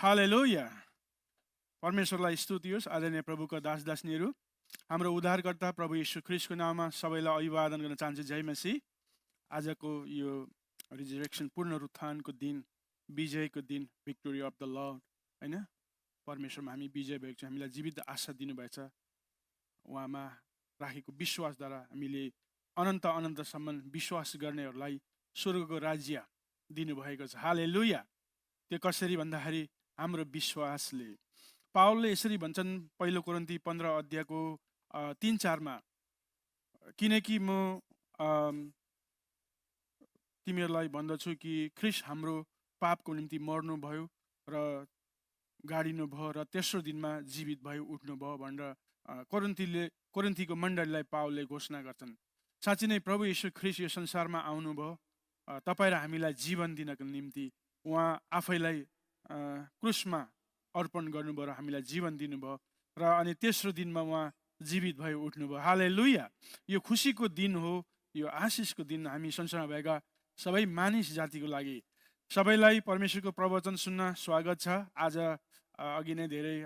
हालेलुया परमेश्वरलाई स्तुति होस् आदरणीय प्रभुका दासदासनीहरू हाम्रो उद्धारकर्ता प्रभु येशू ख्रीष्टको नाममा सबैलाई अभिवादन गर्न चाहन्छु जय मसीह आजको यो रिजरेक्सन पूर्ण उत्थानको दिन विजयको दिन भिक्टोरी अफ द लर्ड हैन परमेश्वरमा हामी विजय भएको छ हामीलाई जीवित आशा दिनुभएछ उहाँमा राखेको विश्वासद्वारा हामीले अनन्त अनन्तसम्म विश्वास गर्नेहरूलाई स्वर्गको राज्य दिनुभएको छ हालेलुया त्यो कसरी भन्दाखेरि हाम्रो विश्वासले पावलले यसरी भन्छन् पहिलो कोरिन्थी 15 अध्यायको 3-4मा किनकि म तिमीहरूलाई भन्दछु कि ख्रीष्ट हाम्रो पापको निम्ति मर्नु भयो र गाडिनु भयो र तेस्रो दिनमा जीवित भयो उठ्नु भयो भनेर कोरिन्थीको मण्डलीलाई पावलले घोषणा गर्छन् साँच्चै नै प्रभु येशू ख्रीष्ट यो संसारमा आउनुभयो तपाईँ र हामीलाई जीवन दिनको निम्ति उहाँ आफैलाई क्रुसमा अर्पण गर्नुभयो र हामीलाई जीवन दिनुभयो र अनि तेस्रो दिनमा उहाँ जीवित भई उठ्नुभयो हालेलुया यो खुसीको दिन हो यो आशिषको दिन हामी संसारमा भएका सबै मानिस जातिको लागि सबैलाई परमेश्वरको प्रवचन सुन्न स्वागत छ आज अघि नै धेरै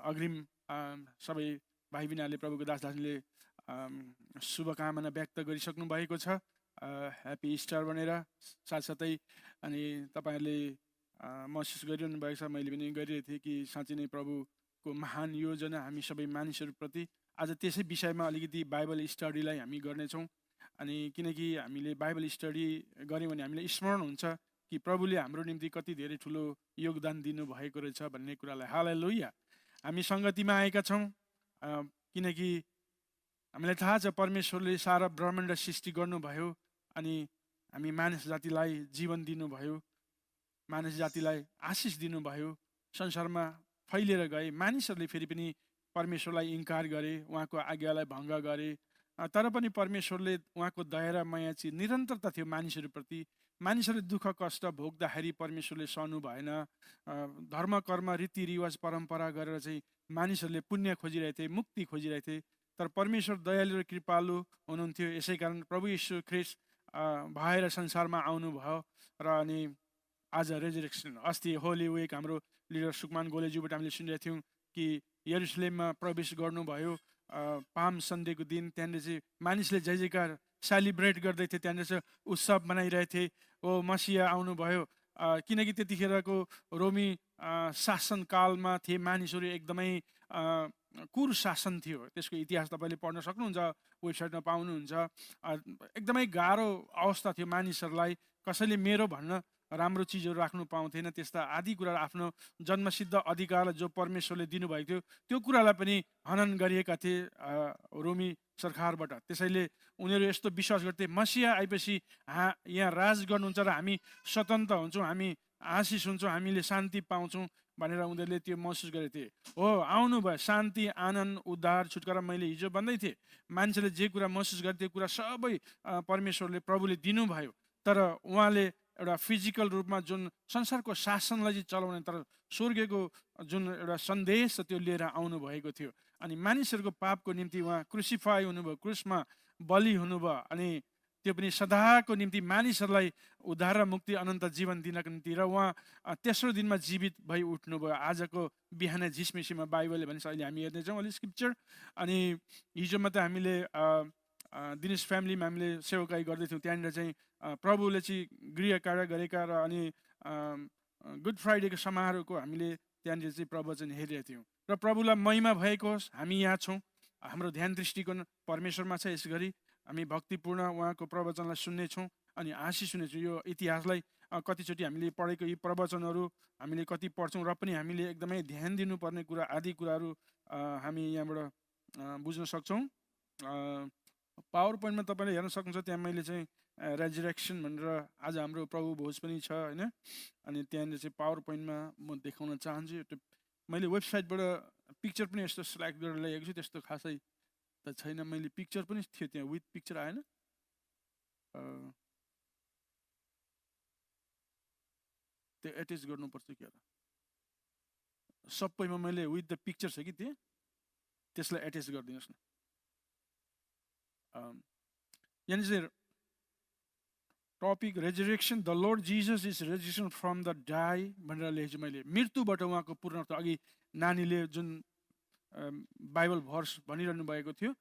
अग्रिम सबै भाइ बहिनीहरूले प्रभुको दासदासले शुभकामना व्यक्त गरिसक्नु भएको छ ह्याप्पी इस्टर भनेर साथसाथै अनि तपाईँहरूले महसुस गरिरहनु भएको छ मैले पनि गरिरहेको थिएँ कि साँच्चै नै प्रभुको महान योजना हामी सबै मानिसहरूप्रति आज त्यसै विषयमा अलिकति बाइबल स्टडीलाई हामी गर्नेछौँ अनि किनकि हामीले बाइबल स्टडी गऱ्यौँ भने हामीलाई स्मरण हुन्छ कि प्रभुले हाम्रो निम्ति कति धेरै ठुलो योगदान दिनुभएको रहेछ भन्ने कुरालाई हालेलुया हामी सङ्गतिमा आएका छौँ किनकि हामीलाई थाहा छ परमेश्वरले सारा ब्रह्माण्ड सृष्टि गर्नुभयो अनि हामी मानिस जातिलाई जीवन दिनुभयो मानिस जातिलाई आशिष दिनुभयो संसारमा फैलिएर गए मानिसहरूले फेरि पनि परमेश्वरलाई इन्कार गरे उहाँको आज्ञालाई भङ्ग गरे तर पनि परमेश्वरले उहाँको दया र माया चाहिँ निरन्तरता थियो मानिसहरूप्रति मानिसहरूले दुःख कष्ट भोग्दाखेरि परमेश्वरले सहनु भएन धर्म कर्म रीतिरिवाज परम्परा गरेर चाहिँ मानिसहरूले पुण्य खोजिरहेथे मुक्ति खोजिरहेथे तर परमेश्वर दयालु र कृपालु हुनुहुन्थ्यो यसै कारण प्रभु येशू ख्रीष्ट भएर संसारमा आउनुभयो र अनि आज रेजरेक्सन अस्ति होली विक हाम्रो लिडर सुकमान गोलेज्यूबाट हामीले सुनिरहेको थियौँ कि यरुसलेममा प्रवेश गर्नुभयो पाम सन्डेको दिन त्यहाँनिर चाहिँ मानिसले जय जयकार सेलिब्रेट गर्दै थिए त्यहाँनिर चाहिँ उत्सव मनाइरहेथे ओ मसिया आउनुभयो किनकि त्यतिखेरको रोमी शासनकालमा थिए मानिसहरू एकदमै कुर शासन थियो त्यसको इतिहास तपाईँले पढ्न सक्नुहुन्छ वेबसाइटमा पाउनुहुन्छ एकदमै गाह्रो अवस्था थियो मानिसहरूलाई कसैले मेरो भन्न राम्रो चिजहरू राख्नु पाउँथेन त्यस्ता आदि कुराहरू आफ्नो जन्मसिद्ध अधिकारलाई जो परमेश्वरले दिनुभएको थियो त्यो कुरालाई पनि हनन गरिएका थिए रोमी सरकारबाट त्यसैले उनीहरू यस्तो विश्वास गर्थे मसिया आएपछि यहाँ राज गर्नुहुन्छ र हामी स्वतन्त्र हुन्छौँ हामी आशिष हुन्छौँ हामीले शान्ति पाउँछौँ भनेर उनीहरूले त्यो महसुस गरेको थिए हो आउनुभयो शान्ति आनन्द उद्धार छुटकारा मैले हिजो भन्दै थिएँ मान्छेले जे कुरा महसुस गर्थे त्यो कुरा सबै परमेश्वरले प्रभुले दिनुभयो तर उहाँले एउटा फिजिकल रूपमा जुन संसारको शासनलाई चाहिँ चलाउने तर स्वर्गको जुन एउटा सन्देश छ त्यो लिएर आउनुभएको थियो अनि मानिसहरूको पापको निम्ति उहाँ क्रुसिफाई हुनुभयो क्रुसमा बलि हुनुभयो अनि त्यो पनि सदाको निम्ति मानिसहरूलाई उद्धार र मुक्ति अनन्त जीवन दिनको निम्ति र उहाँ तेस्रो दिनमा जीवित भई उठ्नुभयो आजको बिहान झिसमिसीमा बाइबलले भन्छ अहिले हामी हेर्नेछौँ अलिक स्क्रिप्चर अनि हिजो मात्रै हामीले दिनेश फ्यामिलीमा हामीले सेवाकाई गर्दैथ्यौँ त्यहाँनिर चाहिँ प्रभुले चाहिँ गृह कार्य गरेका र अनि गुड फ्राइडेको समारोहको हामीले त्यहाँनिर चाहिँ प्रवचन हेरिरहेको थियौँ र प्रभुलाई महिमा भएको होस् हामी यहाँ छौँ हाम्रो ध्यान दृष्टिकोण परमेश्वरमा छ यसगरी हामी भक्तिपूर्ण उहाँको प्रवचनलाई सुन्नेछौँ अनि आशिष सुन्नेछौँ यो इतिहासलाई कतिचोटि हामीले पढेको यी प्रवचनहरू हामीले कति पढ्छौँ र पनि हामीले एकदमै ध्यान दिनुपर्ने कुरा आदि कुराहरू हामी यहाँबाट बुझ्न सक्छौँ पावर पोइन्टमा तपाईँले हेर्न सक्नुहुन्छ त्यहाँ मैले चाहिँ रेजरेक्सन भनेर आज हाम्रो प्रभु भोज पनि छ होइन अनि त्यहाँनिर चाहिँ पावर पोइन्टमा म देखाउन चाहन्छु मैले वेबसाइटबाट पिक्चर पनि यस्तो सिलेक्ट गरेर ल्याएको छु त्यस्तो खासै त छैन मैले पिक्चर पनि थियो त्यहाँ विथ पिक्चर आएन त्यो एट्याच गर्नुपर्छ क्या सबैमा मैले विथ द पिक्चर छ कि त्यसलाई एट्याच गरिदिनुहोस् न यहाँनिर topic resurrection, the Lord Jesus is resurrection from the die भनेर लेखेछु मैले। मृत्युबाट उहाँको पूर्णत्व, अघि नानीले जुन बाइबल भर्स भनिरहनु भएको थियो,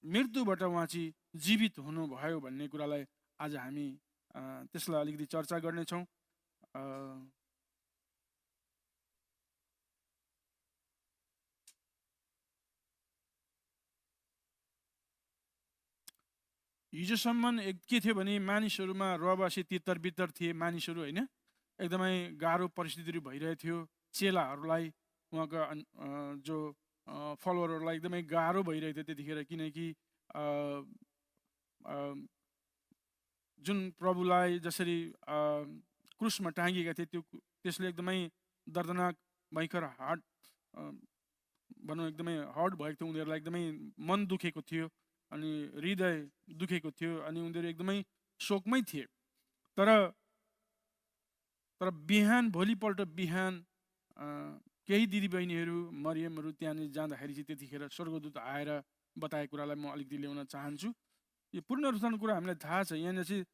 मृत्युबाट उहाँ चाहिँ जीवित हुनुभयो भन्ने कुरालाई आज हामी त्यसलाई अलिकति चर्चा गर्नेछौँ। हिजोसम्म के थियो भने मानिसहरूमा रहवासी तितर बितर थिए मानिसहरू, होइन, एकदमै गाह्रो परिस्थितिहरू भइरहेको थियो। चेलाहरूलाई, उहाँका जो फलोवरहरूलाई एकदमै गाह्रो भइरहेको थियो त्यतिखेर, किनकि जुन प्रभुलाई जसरी क्रुसमा टाँगिएका थिए त्यसले एकदमै दर्दनाक भयङ्कर हार्ट भनौँ एकदमै हर्ट भएको थियो। उनीहरूलाई एकदमै मन दुखेको थियो अनि हृदय दुखेको थियो अनि उनीहरू एकदमै शोकमै थिए। तर भोलिपल्ट बिहान केही दिदीबहिनीहरू, मरियमहरू त्यहाँनिर जाँदाखेरि चाहिँ त्यतिखेर स्वर्गदूत आएर बताएको कुरालाई म अलिकति ल्याउन चाहन्छु। यो पुनरुत्थानको कुरा हामीलाई थाहा छ। यहाँनिर चाहिँ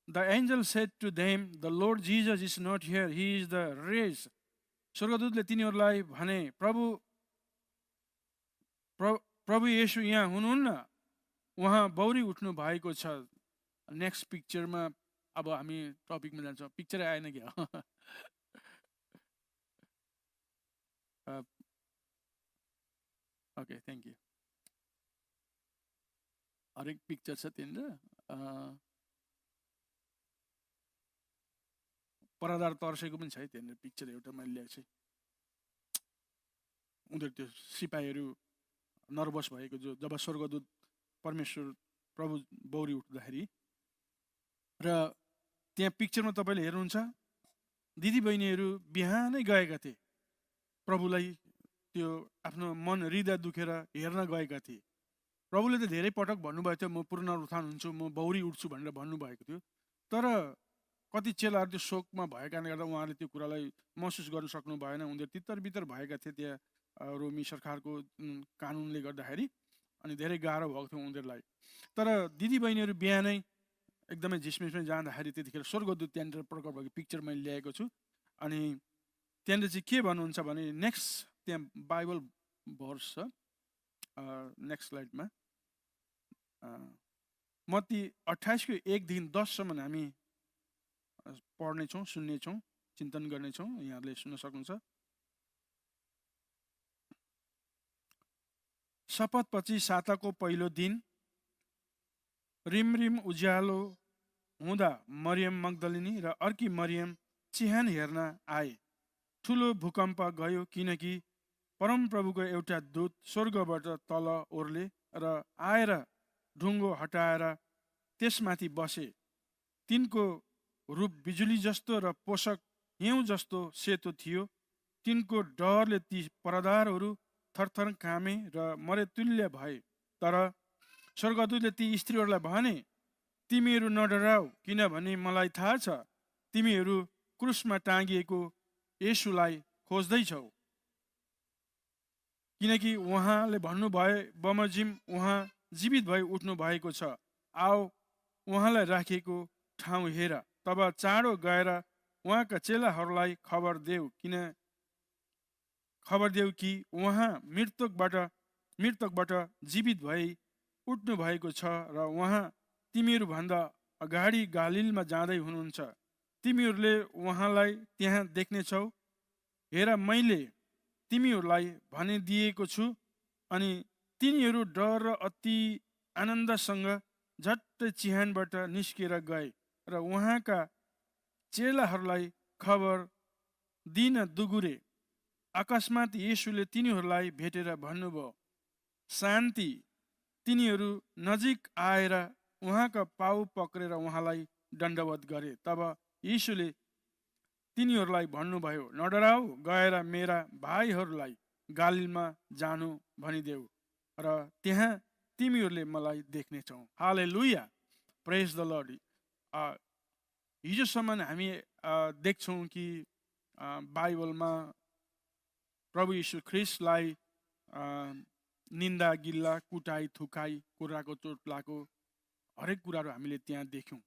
the angel said to them the Lord Jesus is not here, he is the raise. स्वर्गदूतले तिनीहरूलाई भने प्रभु येशू यहाँ हुनुहुन्न, उहाँ बौरी उठ्नु भएको छ। नेक्स्ट पिक्चरमा अब हामी टपिकमा जान्छौँ। पिक्चरै आएन क्या? Okay, thank you. हरेक पिक्चर छ त्यहाँनिर। परदार तर्सेको पनि छ है त्यहाँनिर पिक्चर एउटा मैले ल्याएको छु। उनीहरू त्यो सिपाहीहरू नर्भस भएको, जब स्वर्गदूत परमेश्वर प्रभु बौरी उठ्दाखेरि। र त्यहाँ पिक्चरमा तपाईँले हेर्नुहुन्छ दिदीबहिनीहरू बिहानै गएका थिए प्रभुलाई, त्यो आफ्नो मन हृदय दुखेर हेर्न गएका थिए। प्रभुले त धेरै पटक भन्नुभएको थियो म पुनरुत्थान हुन्छु, म बौरी उठ्छु भनेर भन्नुभएको थियो। तर कति चेलाहरू त्यो शोकमा भएको कारणले गर्दा उहाँले त्यो कुरालाई महसुस गर्न सक्नु भएन। उनीहरू तितर बितर भएका थिए त्यहाँ रोमी सरकारको कानुनले गर्दाखेरि, अनि धेरै गाह्रो भएको थियो उनीहरूलाई। तर दिदीबहिनीहरू बिहानै एकदमै झिसमिसमै जाँदाखेरि त्यतिखेर स्वर्गदूत त्यहाँनिर प्रकट भएको पिक्चर मैले ल्याएको छु। अनि त्यहाँनिर चाहिँ के भन्नुहुन्छ भने, नेक्स्ट त्यहाँ बाइबल भर्स छ, नेक्स्ट स्लाइडमा मत्ती 28को 1-10सम्म हामी पढ्नेछौँ, सुन्नेछौँ, चिन्तन गर्नेछौँ। यहाँहरूले सुन्न सक्नुहुन्छ। शपथपछि साताको पहिलो दिन रिमरिम उज्यालो हुँदा मरियम मग्दलिनी र अर्की मरियम चिहान हेर्न आए। ठुलो भूकम्प गयो, किनकि परमप्रभुको एउटा दूत स्वर्गबाट तल ओर्ले र आएर ढुङ्गो हटाएर त्यसमाथि बसे। तिनको रूप बिजुली जस्तो र पोषक हिउँ जस्तो सेतो थियो। तिनको डरले ती परदारहरू थरथर कामे र मरेतुल्य भए। तर स्वर्गदूतले ती स्त्रीहरूलाई भने, तिमीहरू नडराऊ, किनभने मलाई थाहा छ तिमीहरू क्रुसमा टाँगिएको येशूलाई खोज्दैछौ। किनकि उहाँले भन्नुभयो बमोजिम उहाँ जीवित भई उठ्नु भएको छ। आओ उहाँलाई राखेको ठाउँ हेर। तब चाँडो गएर उहाँका चेलाहरूलाई खबर देऊ कि उहाँ मृतकबाट जीवित भई उठ्नु भएको छ र उहाँ तिमीहरूभन्दा अगाडि गालिलमा जाँदै हुनुहुन्छ। तिमीहरूले उहाँलाई त्यहाँ देख्नेछौ। हेर, मैले तिमीहरूलाई भनिदिएको छु। अनि तिनीहरू डर र अति आनन्दसँग झट्टै चिहानबाट निस्केर गए र उहाँका चेलाहरूलाई खबर दिन दुगुरे। अकस्मात येशूले तिनीहरूलाई भेटेर भन्नुभयो, शान्ति। तिनीहरू नजिक आएर उहाँका पाउ पक्रेर उहाँलाई दण्डवत गरे। तब येशूले तिनीहरूलाई भन्नुभयो, नडराऊ, गएर मेरा भाइहरूलाई गालिलमा जानु भनिदेऊ र त्यहाँ तिमीहरूले मलाई देख्नेछौ। हालेलुया, प्रेज द लर्ड। हिजोसम्म हामी देख्छौँ कि बाइबलमा प्रभु यीशु ख्रिस्टलाई निन्दा गिल्ला, कुटाई थुकाई, कुराको चोट लागेको हरेक कुराहरू हामीले त्यहाँ देख्यौँ।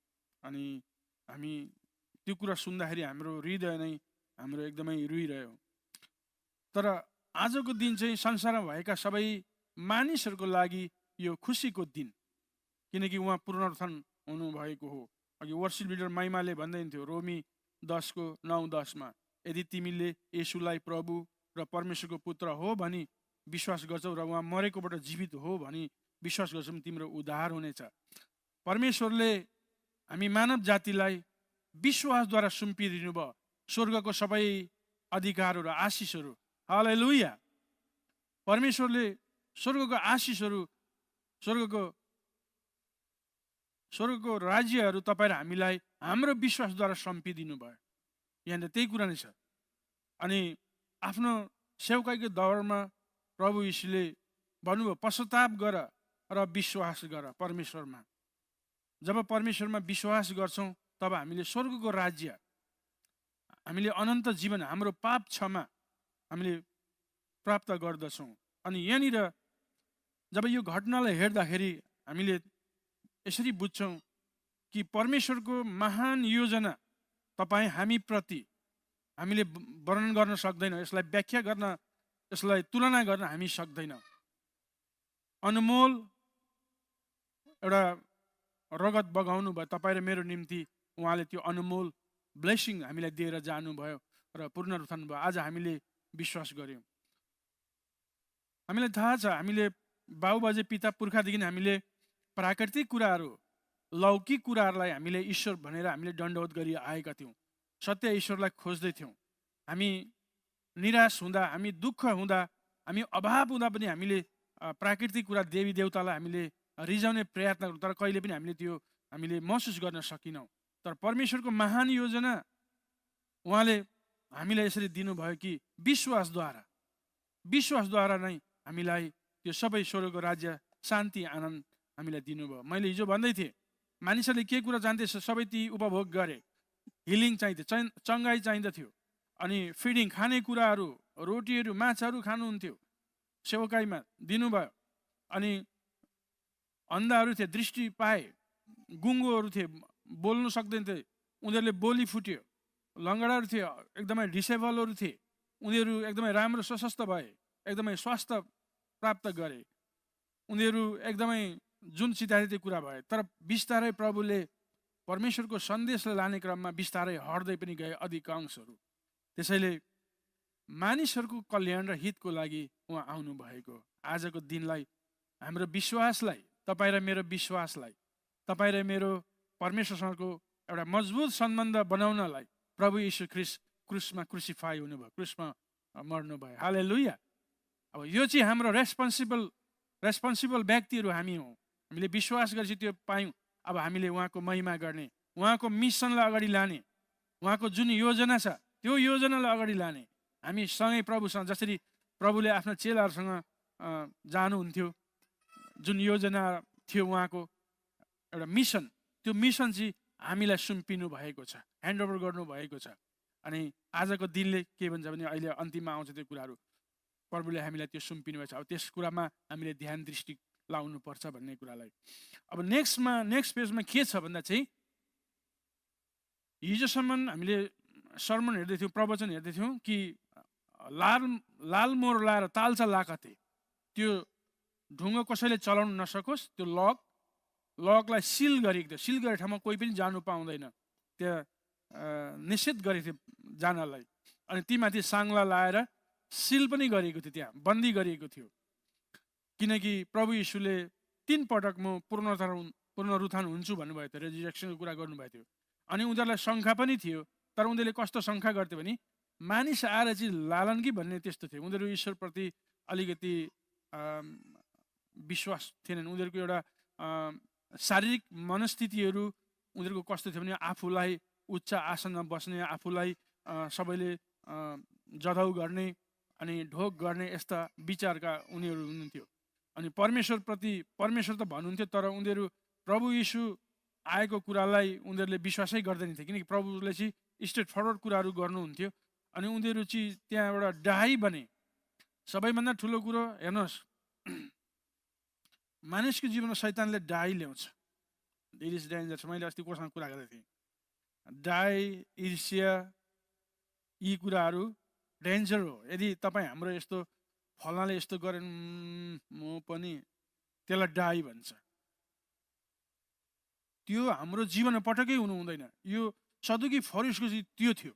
अनि हामी त्यो कुरा सुन्दाखेरि हाम्रो हृदय नै हाम्रो एकदमै रुइरह्यो। तर आजको दिन चाहिँ संसारमा भएका सबै मानिसहरूको लागि यो खुसीको दिन, किनकि उहाँ पुनरुत्थान हुनुभएको हो। अघि वर्शिप लिडर माइमाले भन्दै थियो रोमी 10:9-10 यदि तिमीले येशूलाई प्रभु र परमेश्वरको पुत्र हो भनी विश्वास गर्छौ र उहाँ मरेकोबाट जीवित हो भनी विश्वास गर्छौ तिम्रो उद्धार हुनेछ। परमेश्वरले हामी मानव जातिलाई विश्वासद्वारा सुम्पिदिनु भयो स्वर्गको सबै अधिकारहरू र आशिषहरू। हालेलुया। परमेश्वरले स्वर्गको आशिषहरू, स्वर्गको राज्यहरू तपाईँ र हामीलाई हाम्रो विश्वासद्वारा सम्पिदिनु भयो। यहाँनिर त्यही कुरा नै छ। अनि आफ्नो सेवकाईको दौरमा प्रभु यीशुले भन्नुभयो पश्चाताप गर र विश्वास गर परमेश्वरमा। जब परमेश्वरमा विश्वास गर्छौँ तब हामीले स्वर्गको राज्य, हामीले अनन्त जीवन, हाम्रो पाप क्षमा हामीले प्राप्त गर्दछौँ। अनि यहाँनिर जब यो घटनालाई हेर्दाखेरि हामीले यसरी बुझ्छौँ कि परमेश्वरको महान योजना तपाईँ हामी प्रति हामीले वर्णन गर्न सक्दैनौँ, यसलाई व्याख्या गर्न, यसलाई तुलना गर्न हामी सक्दैनौँ। अनमोल एउटा रगत बगाउनु भयो तपाईँ र मेरो निम्ति। उहाँले त्यो अनमोल ब्लेसिङ हामीलाई दिएर जानुभयो र पुनरुत्थान भयो। आज हामीले विश्वास गऱ्यौँ। हामीलाई थाहा छ हामीले बाबुबाजे पिता पुर्खादेखि हामीले प्राकृतिक कुराहरू, लौकिक कुराहरूलाई हामीले ईश्वर भनेर हामीले दण्डवत गरी आएका थियौँ। सत्य ईश्वरलाई खोज्दै थियौँ। हामी निराश हुँदा, हामी दुःख हुँदा, हामी अभाव हुँदा पनि हामीले प्राकृतिक कुरा देवी देवतालाई हामीले रिझाउने प्रयत्न गरौँ, तर कहिले पनि हामीले महसुस गर्न सकिनौँ। तर परमेश्वरको महान योजना उहाँले हामीलाई यसरी दिनुभयो कि विश्वासद्वारा नै हामीलाई त्यो सबै स्वर्गको राज्य, शान्ति, आनन्द हामीलाई दिनुभयो। मैले हिजो भन्दै थिएँ मानिसहरूले के कुरा जान्दैछ सबै ती उपभोग गरे। हिलिङ चाहिन्थ्यो, चङ्गाई चाहिँदथ्यो, अनि फिडिङ, खानेकुराहरू, रोटीहरू, माछाहरू खानुहुन्थ्यो, सेवकाईमा दिनुभयो। अनि अन्धाहरू थिए, दृष्टि पाए, गुङ्गोहरू थिए, बोल्नु सक्दैन थिए, उनीहरूले बोली फुट्यो। लङ्गडाहरू थिए, एकदमै डिसेबलहरू थिए, उनीहरू एकदमै राम्रो सशक्त भए, एकदमै स्वास्थ्य प्राप्त गरे। उनीहरू एकदमै जुन चिताए त्यो कुरा भए। तर बिस्तारै प्रभुले परमेश्वरको सन्देशलाई लाने क्रममा बिस्तारै हट्दै पनि गए अधिकांशहरू। त्यसैले मानिसहरूको कल्याण र हितको लागि उहाँ आउनु भएको। आजको दिनलाई, हाम्रो विश्वासलाई, तपाईँ र मेरो विश्वासलाई, तपाईँ र मेरो परमेश्वरसँगको एउटा मजबुत सम्बन्ध बनाउनलाई प्रभु यीशु ख्रीष्ट क्रुसमा क्रुसिफाई हुनुभयो, क्रुसमा मर्नुभयो। हालेलुया। अब यो चाहिँ हाम्रो रेस्पोन्सिबल व्यक्तिहरू हामी हौँ। हामीले विश्वास गरेपछि त्यो पायौँ। अब हामीले उहाँको महिमा गर्ने, उहाँको मिसनलाई अगाडि लाने, उहाँको जुन योजना छ त्यो योजनालाई अगाडि लाने, हामी सँगै प्रभुसँग, जसरी प्रभुले आफ्ना चेलाहरूसँग जानुहुन्थ्यो, जुन योजना थियो उहाँको एउटा मिसन, त्यो मिसन चाहिँ हामीलाई सुम्पिनु भएको छ, ह्यान्डओभर गर्नुभएको छ। अनि आजको दिनले के भन्छ भने अहिले अन्तिममा आउँछ त्यो कुराहरू, प्रभुले हामीलाई त्यो सुम्पिनु भएको छ। अब त्यस कुरामा हामीले ध्यान दृष्टि लाउनुपर्छ भन्ने कुरालाई। अब नेक्स्ट पेजमा के छ भन्दा चाहिँ हिजोसम्म हामीले सर्मन हेर्दै थियौँ, प्रवचन हेर्दै थियौँ कि लाल मोहर लाएर ताल्चा लाकते त्यो ढुङ्गो कसैले चलाउन नसकोस्, त्यो लकलाई सिल गरेको थियो। सिल गरेको ठाउँमा कोही पनि जानु पाउँदैन, त्यहाँ निषेध गरेको थियो जानलाई। अनि तीमाथि साङ्ला लाएर सिल पनि गरिएको थियो, त्यहाँ बन्दी गरिएको थियो। किनकि प्रभु यीशुले 3 पटक म पुनरुत्थान हुन्छु भन्नुभएको थियो, रेजिरेक्सनको कुरा गर्नुभएको थियो। अनि उनीहरूलाई शङ्का पनि थियो, तर उनीहरूले कस्तो शङ्का गर्थ्यो भने मानिस आएर चाहिँ लालन कि भन्ने त्यस्तो थियो। उनीहरू ईश्वरप्रति अलिकति विश्वास थिएनन्। उनीहरूको एउटा शारीरिक मनस्थितिहरू उनीहरूको कस्तो थियो भने आफूलाई उच्च आसनमा बस्ने, आफूलाई सबैले जदाउ गर्ने अनि ढोक गर्ने यस्ता विचारका उनीहरू हुनुहुन्थ्यो। अनि परमेश्वर त भन्नुहुन्थ्यो, तर उनीहरू प्रभु यीशु आएको कुरालाई उनीहरूले विश्वासै गर्दैन थिए, किनकि प्रभुले चाहिँ स्ट्रेट फरवर्ड कुराहरू गर्नुहुन्थ्यो। अनि उनीहरू चाहिँ त्यहाँ एउटा डाही बने। सबैभन्दा ठुलो कुरो हेर्नुहोस्, मानिसको जीवनमा शैतानले डाही ल्याउँछ। It is dangerous. मैले अस्ति कोसँग कुरा गरेको थिएँ, डाई, ईर्ष्या, यी कुराहरू डेन्जर हो। यदि तपाईँ हाम्रो यस्तो फलानाले यस्तो गरेन म पनि, त्यसलाई डाई भन्छ। त्यो हाम्रो जीवनमा पटक्कै हुनु हुँदैन। यो सदुकी फरिसको चाहिँ त्यो थियो।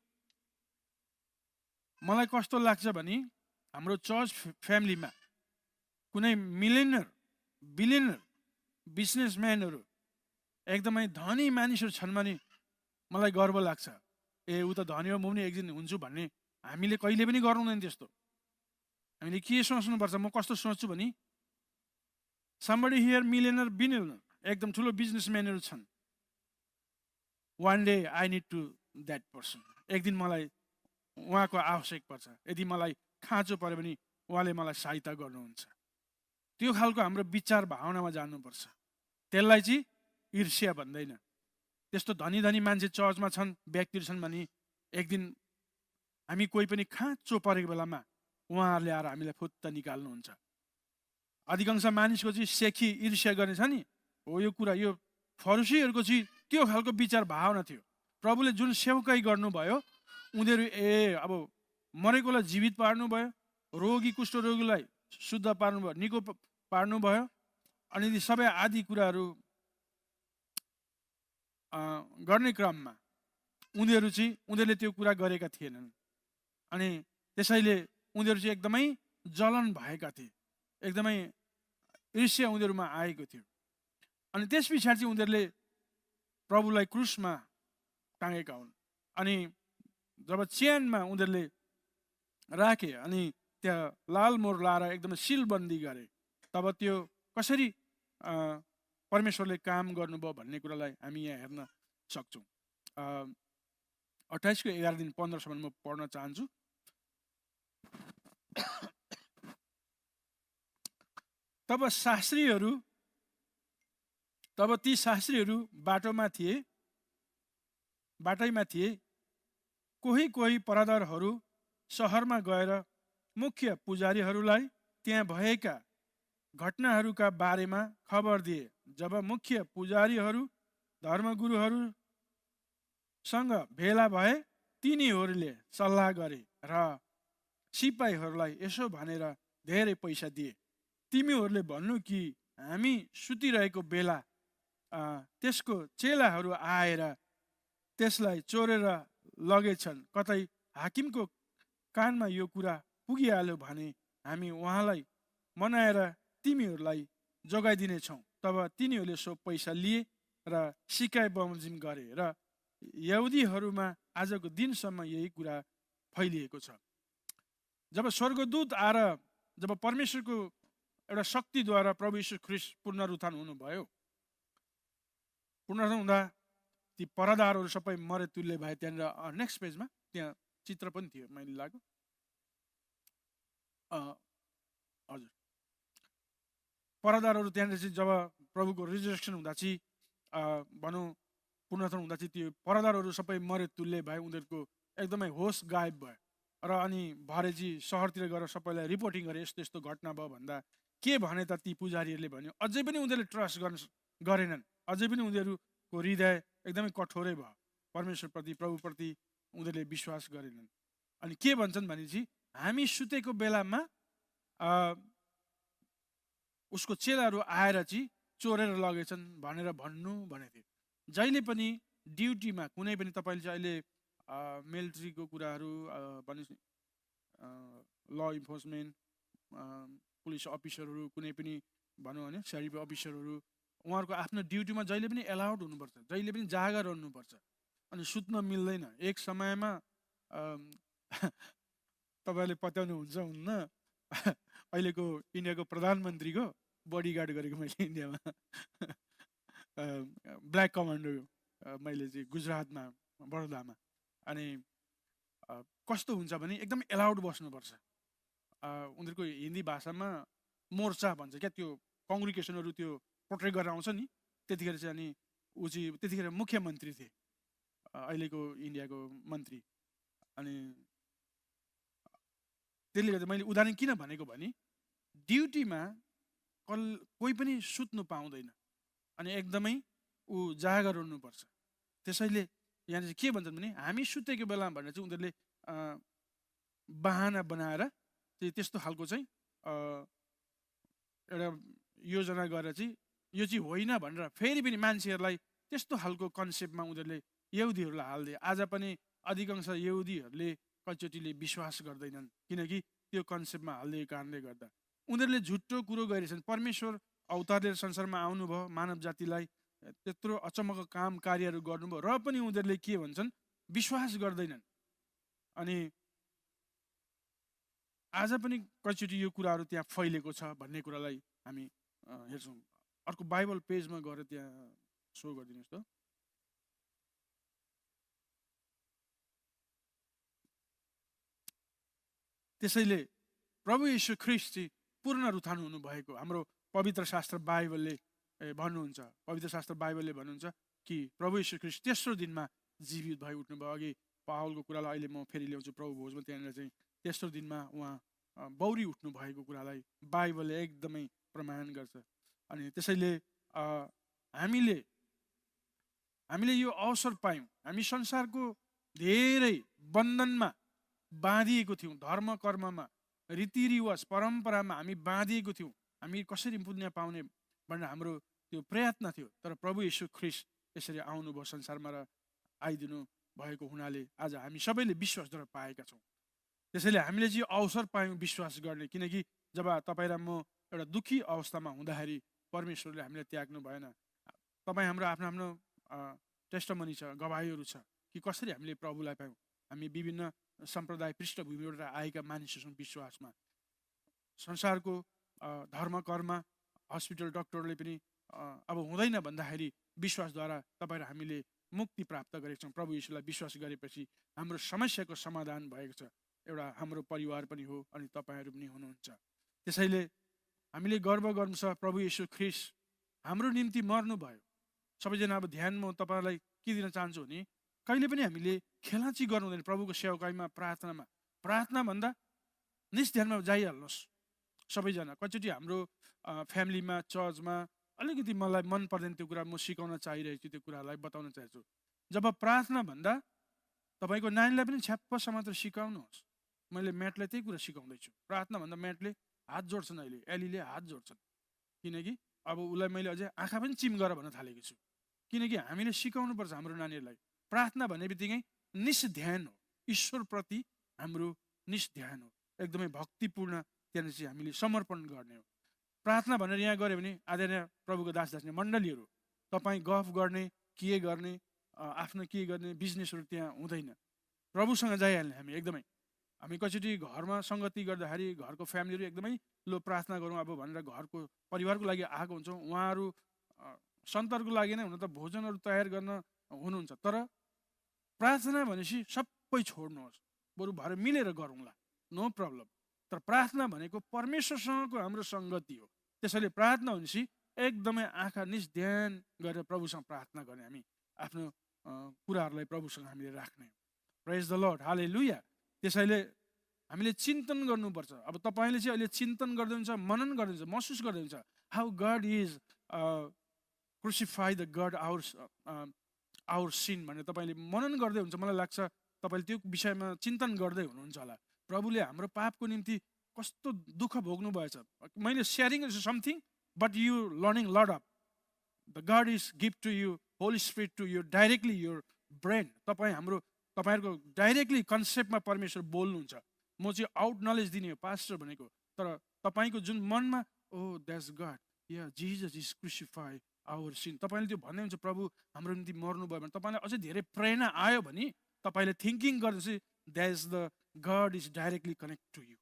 मलाई कस्तो लाग्छ भने हाम्रो चर्च फ्यामिलीमा कुनै मिलियनर, बिलियनर, बिजनेसम्यानहरू, एकदमै धनी मानिसहरू छन् भने मलाई गर्व लाग्छ। ए ऊ त धनी हो, म पनि एक दिन हुन्छु भन्ने हामीले कहिले पनि गर्नु हुँदैन त्यस्तो। हामीले के सोच्नुपर्छ, म कस्तो सोच्छु भने somebody here मिलियनर, बिलियनर, एकदम ठुलो बिजनेसम्यानहरू छन्। One day I need to that person. एक दिन मलाई उहाँको आवश्यक पर्छ। यदि मलाई खाँचो पऱ्यो भने उहाँले मलाई सहायता गर्नुहुन्छ। त्यो खालको हाम्रो विचार भावनामा जानुपर्छ। त्यसलाई चाहिँ ईर्ष्या भन्दैन। त्यस्तो धनी धनी मान्छे चर्चमा छन्, व्यक्तिहरू छन् भने एक दिन हामी कोही पनि खाँचो परेको बेलामा उहाँहरूले आएर हामीलाई फुत्त निकाल्नुहुन्छ। अधिकांश मानिसको चाहिँ सेखी ईर्ष्या गर्ने छ नि, हो यो कुरा। यो फरिसीहरूको चाहिँ त्यो खालको विचार भावना थियो। प्रभुले जुन सेवकाई गर्नुभयो, उनीहरू अब मरेकोलाई जीवित पार्नुभयो, रोगी कुष्ठरोगीलाई शुद्ध पार्नुभयो, निको पार्नुभयो, अनि ती सबै आदि कुराहरू गर्ने क्रममा उनीहरूले त्यो कुरा गरेका थिएनन्। अनि त्यसैले उनीहरू चाहिँ एकदमै जलन भएका थिए, एकदमै ईर्ष्या उनीहरूमा आएको थियो। अनि त्यस पछाडि चाहिँ उनीहरूले प्रभुलाई क्रुसमा टाँगेका हुन्। अनि जब च्यानमा उनीहरूले राखे अनि त्यहाँ लाल मोहर लाएर एकदमै सिलबन्दी गरे, तब त्यो कसरी परमेश्वरले काम गर्नुभयो भन्ने कुरालाई हामी यहाँ हेर्न सक्छौँ। 28:11-15 म पढ्न चाहन्छु। तब ती शास्त्रीहरू बाटैमा थिए। कोही परादारहरू सहरमा गएर मुख्य पुजारीहरूलाई त्यहाँ भएका घटनाहरूका बारेमा खबर दिए। जब मुख्य पुजारीहरू धर्मगुरुहरूसँग भेला भए, तिनीहरूले सल्लाह गरे र सिपाहीहरूलाई यसो भनेर धेरै पैसा दिए, तिमीहरूले भन्नु कि हामी सुतिरहेको बेला त्यसको चेलाहरू आएर त्यसलाई चोरेर लगेछन्। कतै हाकिमको कानमा यो कुरा पुगिहाल्यो भने हामी उहाँलाई मनाएर तिमीहरूलाई जोगाइदिनेछौँ। तब तिनीहरूले सो पैसा लिए र सिकाइ बमोजिम गरे र यहुदीहरूमा आजको दिनसम्म यही कुरा फैलिएको छ। जब स्वर्गदूत आएर जब परमेश्वरको एउटा शक्तिद्वारा प्रभु यीशु ख्रीष्ट पुनरुत्थान हुनुभयो, पुनरुत्थान हुँदा ती परादारहरू सबै मरे तुल्य भए। त्यहाँनिर नेक्स्ट पेजमा त्यहाँ चित्र पनि थियो, मैले लाग्यो। हजुर, परादारहरू त्यहाँनिर चाहिँ जब प्रभुको रिजरेक्सन हुँदा चाहिँ भनौँ पुनरुत्थान हुँदा चाहिँ त्यो परादारहरू सबै मरे तुल्य भए। उनीहरूको एकदमै होस गायब भयो र अनि भरे चाहिँ सहरतिर गएर सबैलाई रिपोर्टिङ गरे, यस्तो यस्तो घटना भयो भन्दा के भने त ती पुजारीहरूले भन्यो। अझै पनि उनीहरूले ट्रस्ट गरेनन्। अझै पनि उनीहरूको हृदय एकदमै कठोरै भयो। परमेश्वरप्रति, प्रभुप्रति उनीहरूले विश्वास गरेनन्। अनि के भन्छन् भने चाहिँ हामी सुतेको बेलामा उसको चेलाहरू आएर चाहिँ चोरेर लगेछन् भनेर भन्नु भनेको थियो। जहिले पनि ड्युटीमा कुनै पनि तपाईँले चाहिँ अहिले मिलिट्रीको कुराहरू भने ल इन्फोर्समेन्ट, पुलिस अफिसरहरू, कुनै पनि भनौँ भने सेरिफ अफिसरहरू, उहाँहरूको आफ्नो ड्युटीमा जहिले पनि एलाउड हुनुपर्छ, जहिले पनि जागा रहनुपर्छ। अनि सुत्न मिल्दैन। एक समयमा तपाईँले पत्याउनुहुन्छ हुन्न, अहिलेको इन्डियाको प्रधानमन्त्रीको बडीगार्ड गरेको मैले इन्डियामा ब्ल्याक कमान्डो मैले चाहिँ गुजरातमा, बडोदामा। अनि कस्तो हुन्छ भने एकदम एलाउड बस्नुपर्छ। उनीहरूको हिन्दी भाषामा मोर्चा भन्छ क्या, त्यो कङ्ग्रिगेसनहरू त्यो प्रोटेक्ट गरेर आउँछ नि। त्यतिखेर चाहिँ अनि ऊ चाहिँ त्यतिखेर मुख्यमन्त्री थिए, अहिलेको इन्डियाको मन्त्री। अनि त्यसले गर्दा मैले उदाहरण किन भनेको भने ड्युटीमा कोही पनि सुत्नु पाउँदैन। अनि एकदमै ऊ जागर हुनुपर्छ। त्यसैले यहाँनिर के भन्छन् भने हामी सुतेको बेलामा भनेर चाहिँ उनीहरूले बहाना बनाएर चाहिँ त्यस्तो खालको चाहिँ एउटा योजना गरेर चाहिँ यो चाहिँ होइन भनेर फेरि पनि मान्छेहरूलाई त्यस्तो खालको कन्सेप्टमा उनीहरूले यहुदीहरूलाई हाल्दिए। आज पनि अधिकांश यहुदीहरूले कतिचोटिले विश्वास गर्दैनन्, किनकि त्यो कन्सेप्टमा हालिदिएको कारणले गर्दा उनीहरूले झुट्टो कुरो गरिरहेछन्। परमेश्वर अवतारले संसारमा आउनुभयो, मानव जातिलाई त्यत्रो अचम्मको काम कार्यहरू गर्नुभयो, र पनि उनीहरूले के भन्छन्, विश्वास गर्दैनन्। अनि आज पनि कतिचोटि यो कुराहरू त्यहाँ फैलेको छ भन्ने कुरालाई हामी हेर्छौँ। अर्को बाइबल पेजमा गएर त्यहाँ सो गरिदिनुहोस् त। त्यसैले प्रभु यीशु ख्रीष्ट चाहिँ पुनरुत्थान हुनुभएको हाम्रो पवित्र शास्त्र बाइबलले भन्नुहुन्छ। पवित्र शास्त्र बाइबलले भन्नुहुन्छ कि प्रभु यीशु ख्रीष्ट तेस्रो दिनमा जीवित भई उठ्नुभयो। अघि पावलको कुरालाई अहिले म फेरि ल्याउँछु प्रभु भोजमा, त्यहाँनिर चाहिँ तेस्रो दिनमा उहाँ बौरी उठ्नु भएको कुरालाई बाइबलले एकदमै प्रमाण गर्छ। अनि त्यसैले हामीले यो अवसर पायौँ। हामी संसारको धेरै बन्धनमा बाँधिएको थियौँ, धर्म कर्ममा, रीतिरिवाज परम्परामा हामी बाँधिएको थियौँ। हामी कसरी पुण्य पाउने भनेर हाम्रो त्यो प्रयत्न थियो। तर प्रभु यीशु ख्रीष्ट यसरी आउनुभयो संसारमा र आइदिनु भएको हुनाले आज हामी सबैले विश्वासद्वारा पाएका छौँ। त्यसैले हामीले चाहिँ अवसर पायौँ विश्वास गर्ने, किनकि जब तपाईँ र म एउटा दुःखी अवस्थामा हुँदाखेरि परमेश्वरले हामीलाई त्याग्नु भएन। तपाईँ हाम्रो आफ्नो आफ्नो टेस्टमनी छ, गवाहीहरू छ कि कसरी हामीले प्रभुलाई पायौँ। हामी विभिन्न सम्प्रदाय पृष्ठभूमिबाट आएका मानिसहरू विश्वासमा संसारको धर्म कर्म हस्पिटल डक्टरले पनि अब हुँदैन भन्दाखेरि विश्वासद्वारा तपाईँ र हामीले मुक्ति प्राप्त गरेका छौँ। प्रभु यीशुलाई विश्वास गरेपछि हाम्रो समस्याको समाधान भएको छ। एउटा हाम्रो परिवार पनि हो अनि तपाईँहरू पनि हुनुहुन्छ। त्यसैले हामीले गर्व गर्नु छ, प्रभु यीशु ख्रीष्ट हाम्रो निम्ति मर्नुभयो। सबैजना अब ध्यान म तपाईँलाई के दिन चाहन्छु भने कहिले पनि हामीले खेलाची गर्नु हुँदैन। प्रभुको सेवकाईमा प्रार्थना भन्दा निस्ध्यानमा जाइहाल्नुहोस् सबैजना। कतिचोटि हाम्रो फ्यामिलीमा चर्चमा अलिकति मलाई मन पर्दैन त्यो कुरा, म सिकाउन चाहिरहेको छु, त्यो कुरालाई बताउन चाहन्छु। जब प्रार्थना भन्दा तपाईँको नानीलाई पनि छ्याप्पसम्म मात्र सिकाउनुहोस्। मैले म्याटलाई त्यही कुरा सिकाउँदैछु। प्रार्थना भन्दा म्याटले हात जोड्छन्, अहिले एलीले हात जोड्छन्, किनकि अब उसलाई मैले अझै आँखा पनि चिम गर भन्न थालेको छु। किनकि हामीले सिकाउनुपर्छ हाम्रो नानीहरूलाई। प्रार्थना भन्ने बित्तिकै निस्ध्यान हो, ईश्वरप्रति हाम्रो निस्ध्यान हो, एकदमै भक्तिपूर्ण। त्यहाँनिर चाहिँ हामीले समर्पण गर्ने हो। प्रार्थना भनेर यहाँ गऱ्यो भने आदरणीय प्रभुको दास दासिनी मण्डलीहरू, तपाईँ गफ गर्ने, के गर्ने, आफ्नो के गर्ने बिजनेसहरू त्यहाँ हुँदैन। प्रभुसँग जाइहाल्ने हामी एकदमै। हामी कतिचोटि घरमा सङ्गति गर्दाखेरि घरको फ्यामिलीहरू एकदमै लो प्रार्थना गरौँ अब भनेर घरको परिवारको लागि आएको हुन्छौँ। उहाँहरू सन्तहरूको लागि नै हुन त भोजनहरू तयार गर्न हुनुहुन्छ, तर प्रार्थना भनेपछि सबै छोड्नुहोस्, बरु भएर मिलेर गरौँला, नो प्रब्लम। तर प्रार्थना भनेको परमेश्वरसँगको हाम्रो सङ्गति हो। त्यसैले प्रार्थना भनेपछि एकदमै आँखा निस्ध्यान गरेर प्रभुसँग प्रार्थना गर्ने, हामी आफ्नो कुराहरूलाई प्रभुसँग हामीले राख्ने। प्रेज द लर्ड, हालेलुया। त्यसैले हामीले चिन्तन गर्नुपर्छ। अब तपाईँले चाहिँ अहिले चिन्तन गर्दै हुन्छ, मनन गर्दै हुन्छ, महसुस गर्दै हुन्छ how God is crucify the God our sin भनेर तपाईँले मनन गर्दै हुन्छ। मलाई लाग्छ तपाईँले त्यो विषयमा चिन्तन गर्दै हुनुहुन्छ होला। प्रभुले हाम्रो पापको निम्ति कस्तो दुःख भोग्नु भएछ। मैले sharing something but you learning lord up the God is gift to you holy spirit to you directly your brain. तपाईँहरूको डाइरेक्टली कन्सेप्टमा परमेश्वर बोल्नुहुन्छ। म चाहिँ आउट नलेज दिने हो पास्टर भनेको, तर तपाईँको जुन मनमा ओ द्याट्स गड, या Jesus is crucify our sin, तपाईँले त्यो भन्दै हुन्छ प्रभु हाम्रो निम्ति मर्नुभयो भने तपाईँलाई अझै धेरै प्रेरणा आयो भने तपाईँले थिङ्किङ गर्दैछ that is the God is directly connect to you.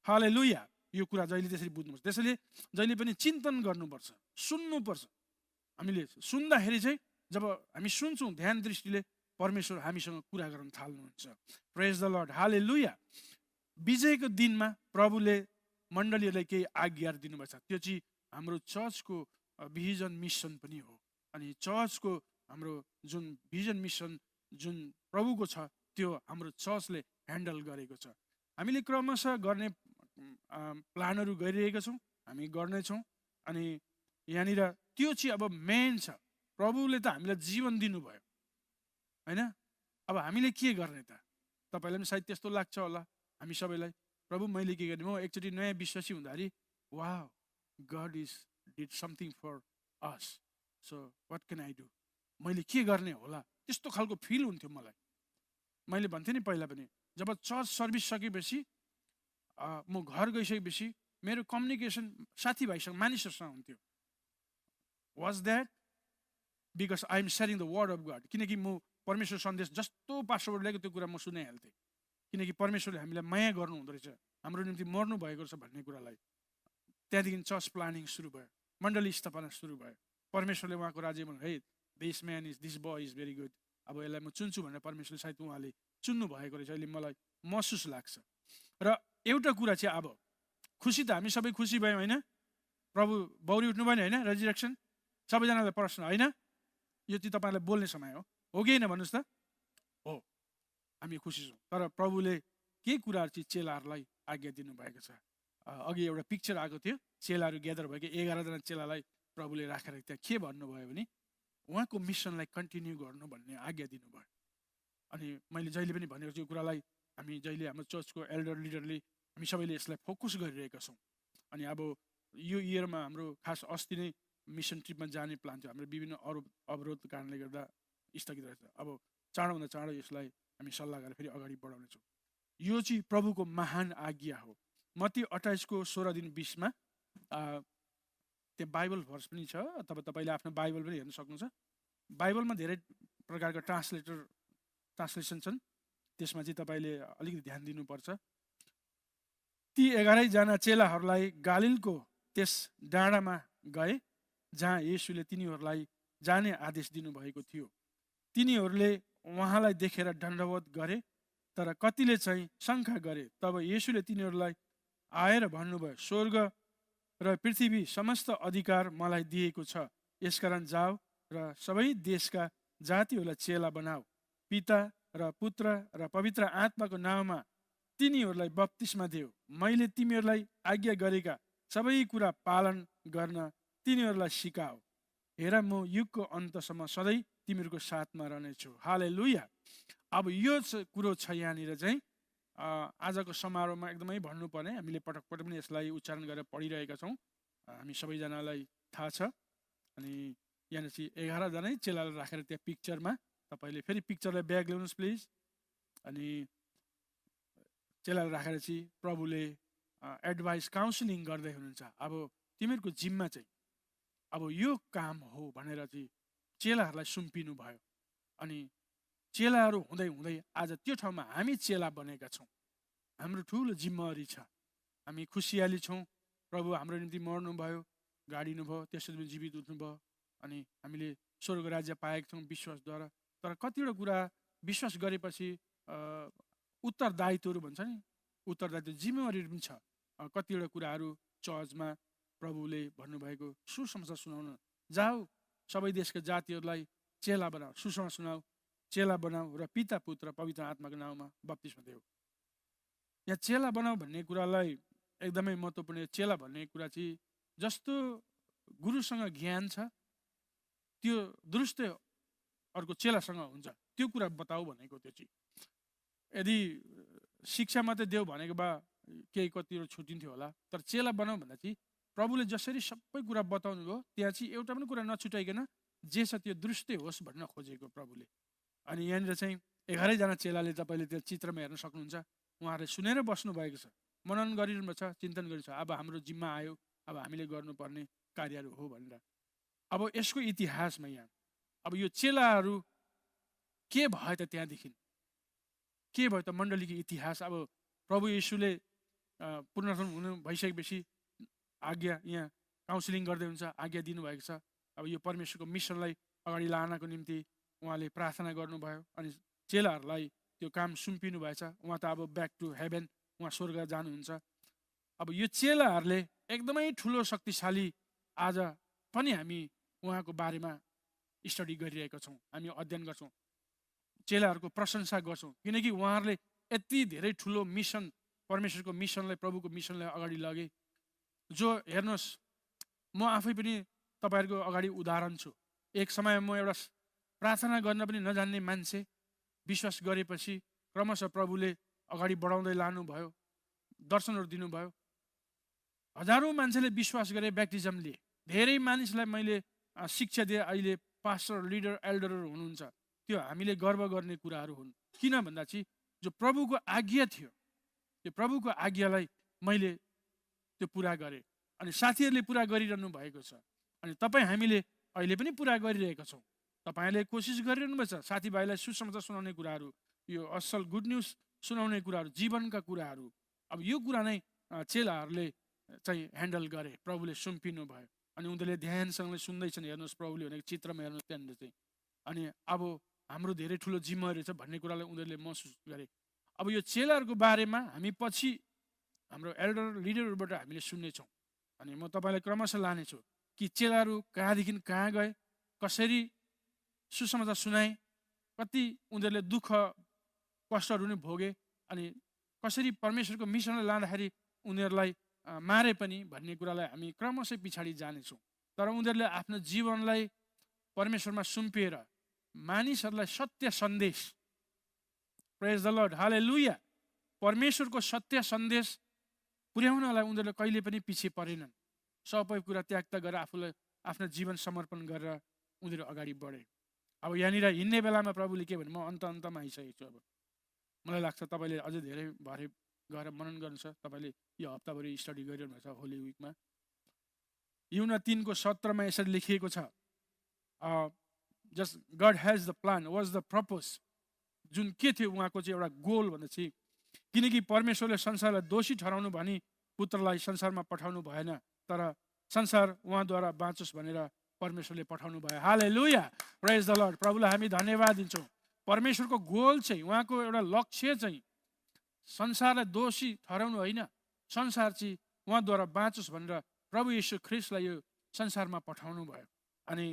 Hallelujah. यो कुरा जहिले त्यसरी बुझ्नुपर्छ। त्यसैले जहिले पनि चिन्तन गर्नुपर्छ, सुन्नुपर्छ। हामीले सुन्दाखेरि चाहिँ जब हामी सुन्छौँ ध्यान दृष्टिले परमेश्वर हामीसँग कुरा गर्न थाल्नुहुन्छ। प्रेज द लर्ड, हालेलुया। विजयको दिनमा प्रभुले मण्डलीहरूलाई केही आज्ञा दिनुभएको छ। त्यो चाहिँ हाम्रो चर्चको भिजन मिसन पनि हो। अनि चर्चको हाम्रो जुन भिजन मिसन जुन प्रभुको छ त्यो हाम्रो चर्चले ह्यान्डल गरेको छ। हामीले क्रमशः गर्ने प्लानहरू गरिरहेका छौँ, हामी गर्नेछौँ। अनि यहाँनिर त्यो चाहिँ अब मेन छ। प्रभुले त हामीलाई जीवन दिनुभयो हैन। अब हामीले के गर्ने त? तपाईलाई पनि सायद त्यस्तो लाग्छ होला हामी सबैलाई। प्रभु मैले के गर्ने? म एकचोटि नयाँ विश्वासी हुँदाखेरि wow God is did something for us, so what can I do? मैले के गर्ने होला त्यस्तो खालको फिल हुन्थ्यो मलाई। मैले भन्थेँ नि पहिला पनि, जब चर्च सर्भिस सकेपछि म घर गइसकेपछि मेरो कम्युनिकेसन साथीभाइसँग मानिसहरूसँग हुन्थ्यो। Was that because I am sharing the word of God. किनकि म परमेश्वर सन्देश जस्तो पास्टरबाट ल्याएको त्यो कुरा म सुनाइहाल्थेँ। किनकि परमेश्वरले हामीलाई माया गर्नु हुँदो रहेछ, हाम्रो निम्ति मर्नु भएको छ भन्ने कुरालाई। त्यहाँदेखि चर्च प्लानिङ सुरु भयो, मण्डली स्थापना सुरु भयो। परमेश्वरले उहाँको राज्यमा है this man is this boy is very good, अब यसलाई म चुन्छु भनेर परमेश्वरले सायद उहाँले चुन्नु भएको रहेछ, अहिले मलाई महसुस लाग्छ। र एउटा कुरा चाहिँ अब खुसी त हामी सबै खुसी भयौँ होइन? प्रभु बौरी उठ्नु भयो नि होइन? रेजिरेक्सन सबैजनालाई प्रश्न होइन? यो चाहिँ तपाईँलाई बोल्ने समय हो कि होइन भन्नुहोस् त? हो, हामी खुसी छौँ। तर प्रभुले के कुराहरू चाहिँ चेलाहरूलाई आज्ञा दिनुभएको छ। अघि एउटा पिक्चर आएको थियो, चेलाहरू ग्यादर भएको 11 जना चेलालाई प्रभुले राखेर त्यहाँ के भन्नुभयो भने उहाँको मिसनलाई कन्टिन्यू गर्नु भन्ने आज्ञा दिनुभयो। अनि मैले जहिले पनि भनेको छु यो कुरालाई, हामी जहिले हाम्रो चर्चको एल्डर लिडरले हामी सबैले यसलाई फोकस गरिरहेका छौँ। अनि अब यो इयरमा हाम्रो खास अस्ति नै मिसन ट्रिपमा जाने प्लान थियो, हाम्रो विभिन्न अवरोधको कारणले गर्दा स्थगित रहेछ। अब चाँडोभन्दा चाँडो यसलाई हामी सल्लाह गरेर फेरि अगाडि बढाउनेछौँ। यो चाहिँ प्रभुको महान आज्ञा हो। मत्ती 28:16-20 त्यहाँ बाइबल भर्स पनि छ, अथवा तपाईँले आफ्नो बाइबल पनि हेर्न सक्नुहुन्छ। बाइबलमा धेरै प्रकारका ट्रान्सलेसन छन्, त्यसमा चाहिँ तपाईँले अलिकति ध्यान दिनुपर्छ। ती 11 जना चेलाहरूलाई गालिलको त्यस डाँडामा गए जहाँ येशूले तिनीहरूलाई जाने आदेश दिनुभएको थियो। तिनीहरूले उहाँलाई देखेर दण्डवत गरे, तर कतिले चाहिँ शङ्का गरे। तब येशूले तिनीहरूलाई आएर भन्नुभयो, स्वर्ग र पृथ्वी समस्त अधिकार मलाई दिएको छ, यसकारण जाऊ र सबै देशका जातिहरूलाई चेला बनाऊ, पिता र पुत्र र पवित्र आत्माको नाममा तिनीहरूलाई बप्तिस्मा देऊ। मैले तिमीहरूलाई आज्ञा गरेका सबै कुरा पालन गर्न तिनीहरूलाई सिकाऊ। हेर म युगको अन्तसम्म सधैँ तिमीहरूको साथमा रहनेछु। हालेलुया। अब यो कुरो छ यहाँनिर चाहिँ आजको समारोहमा एकदमै भन्नुपर्ने, हामीले पटक पटक पनि यसलाई उच्चारण गरेर पढिरहेका छौँ, हामी सबैजनालाई थाहा छ। अनि यहाँनिर चाहिँ 11 जना चेलालाई राखेर त्यहाँ पिक्चरमा, तपाईँले फेरि पिक्चरलाई ब्याग ल्याउनुहोस् प्लिज। अनि चेलालाई राखेर चाहिँ प्रभुले एडभाइस काउन्सिलिङ गर्दै हुनुहुन्छ। अब तिमीहरूको जिम्मा चाहिँ अब यो काम हो भनेर चाहिँ चेलाहरूलाई सुम्पिनु भयो। अनि चेलाहरू हुँदै हुँदै आज त्यो ठाउँमा हामी चेला बनेका छौँ। हाम्रो ठुलो जिम्मेवारी छ, हामी खुसियाली छौँ। प्रभु हाम्रो निम्ति मर्नुभयो, गाडिनुभयो, त्यसरी जीवित उठ्नुभयो, अनि हामीले स्वर्ग राज्य पाएका छौँ विश्वासद्वारा। तर कतिवटा कुरा विश्वास गरेपछि उत्तरदायित्वहरू भन्छ नि, उत्तरदायित्व जिम्मेवारीहरू पनि छ। कतिवटा कुराहरू चर्चमा प्रभुले भन्नुभएको सुसमाचार सुनाउन जाऊ, सबै देशका जातिहरूलाई चेला बनाऊ, सुसमाचार सुनाऊ, चेला बनाऊ र पिता पुत्र पवित्र आत्माको नाममा बप्तिस्मा देऊ। यहाँ चेला बनाऊ भन्ने कुरालाई एकदमै महत्त्वपूर्ण। चेला भन्ने कुरा चाहिँ जस्तो गुरुसँग ज्ञान छ त्यो दुरुस्तै अर्को चेलासँग हुन्छ, त्यो कुरा बताऊ भनेको। त्यो चाहिँ यदि शिक्षा मात्रै देऊ भनेको भए केही कतिवटा छुटिन्थ्यो होला, तर चेला बनाऊ भन्दा चाहिँ प्रभुले जसरी सबै कुरा बताउनु भयो त्यहाँ चाहिँ एउटा पनि कुरा नछुटाइकन जे छ त्यो दुरुस्तै होस् भन्न खोजेको प्रभुले। अनि यहाँनिर चाहिँ 11 जना चेलाले तपाईँले त्यो चित्रमा हेर्न सक्नुहुन्छ, उहाँहरूले सुनेर बस्नु भएको छ, मनन गरिरहनु छ, चिन्तन गरिरहनु छ, अब हाम्रो जिम्मा आयो, अब हामीले गर्नुपर्ने कार्यहरू हो भनेर। अब यसको इतिहासमा यहाँ अब यो चेलाहरू के भयो त? त्यहाँदेखि के भयो त मण्डलीको इतिहास? अब प्रभु येशूले पुनरुत्थान हुनु भइसकेपछि आज्ञा यहाँ काउन्सिलिङ गर्दै हुन्छ, आज्ञा दिनुभएको छ। अब यो परमेश्वरको मिसनलाई अगाडि लानको निम्ति उहाँले प्रार्थना गर्नुभयो, अनि चेलाहरूलाई त्यो काम सुम्पिनु भएछ। उहाँ त अब ब्याक टु हेभेन, उहाँ स्वर्ग जानुहुन्छ। अब यो चेलाहरूले एकदमै ठुलो शक्तिशाली आज पनि हामी उहाँको बारेमा स्टडी गरिरहेका छौँ, हामी अध्ययन गर्छौँ, चेलाहरूको प्रशंसा गर्छौँ, किनकि उहाँहरूले यति धेरै ठुलो मिसन, परमेश्वरको मिसनलाई, प्रभुको मिसनलाई अगाडि लगे। जो हेर्नुहोस्, म आफै पनि तपाईँहरूको अगाडि उदाहरण छु। एक समय म एउटा प्रार्थना गर्न पनि नजान्ने मान्छे विश्वास गरेपछि क्रमशः प्रभुले अगाडि बढाउँदै लानुभयो, दर्शनहरू दिनुभयो। हजारौँ मान्छेले विश्वास गरे, ब्याप्टिजम लिए। धेरै मानिसलाई मैले शिक्षा दिएँ। अहिले पास्टर, लिडर, एल्डरहरू हुनुहुन्छ। त्यो हामीले गर्व गर्ने कुराहरू हुन्। किन भन्दा चाहिँ जो प्रभुको आज्ञा थियो, त्यो प्रभुको आज्ञालाई मैले त्यो पुरा गरेँ अनि साथीहरूले पुरा गरिरहनु भएको छ। अनि हामीले अहिले पनि पुरा गरिरहेका छौँ। तपाईँहरूले कोसिस गरिरहनु भएको छ साथीभाइलाई सुसमाचार सुनाउने कुराहरू, यो असल गुड न्युज सुनाउने कुराहरू, जीवनका कुराहरू। अब यो कुरा नै चेलाहरूले चाहिँ ह्यान्डल गरे। प्रभुले सुम्पिनु भयो अनि उनीहरूले ध्यानसँगले सुन्दैछन्। हेर्नुहोस्, प्रभुले भनेको चित्रमा हेर्नुहोस् त्यहाँनिर चाहिँ। अनि अब हाम्रो धेरै ठुलो जिम्मेवारी रहेछ भन्ने कुरालाई उनीहरूले महसुस गरे। अब यो चेलाहरूको बारेमा हामी पछि हाम्रो एल्डर, लिडरहरूबाट हामीले सुन्नेछौँ। अनि म तपाईँलाई क्रमशः लानेछु कि चेलाहरू कहाँदेखि कहाँ गए, कसरी सुसमाचार सुनाए, कति उनीहरूले दुःख कष्टहरू पनि भोगे, अनि कसरी परमेश्वरको मिसनलाई लाँदाखेरि उनीहरूलाई मारे पनि भन्ने कुरालाई हामी क्रमशः पछाडि जानेछौँ। तर उनीहरूले आफ्नो जीवनलाई परमेश्वरमा सुम्पिएर मानिसहरूलाई सत्य सन्देश, प्रेज द लर्ड, हालेलुया, परमेश्वरको सत्य सन्देश पुर्याउनलाई उनीहरूले कहिले पनि पछि परेनन्। सबै कुरा त्याग गरेर आफूलाई आफ्नो जीवन समर्पण गरेर उनीहरू अगाडि बढे। अब यहाँनिर हिँड्ने बेलामा प्रभुले के भने, म अन्तमा आइसकेको छु। अब मलाई लाग्छ तपाईँले अझै धेरै भरे गएर मनन गर्नु छ। तपाईँले यो हप्ताभरि स्टडी गरिरहनु भएको छ होली विकमा। युना 3:17 यसरी लेखिएको छ, just God has the plan, was the purpose. जुन के थियो उहाँको चाहिँ एउटा गोल भन्दा चाहिँ, किनकि परमेश्वरले संसारलाई दोषी ठहराउनु भनी पुत्रलाई संसारमा पठाउनु भएन, तर संसार उहाँद्वारा बाँचोस् भनेर परमेश्वरले पठाउनु भयो। हालेलुया, प्रेज द लर्ड। प्रभुलाई हामी धन्यवाद दिन्छौँ। परमेश्वरको गोल चाहिँ, उहाँको एउटा लक्ष्य चाहिँ संसारलाई दोषी ठहराउनु होइन, संसार चाहिँ उहाँद्वारा बाँचोस् भनेर प्रभु येशू ख्रीष्टलाई यो संसारमा पठाउनु भयो। अनि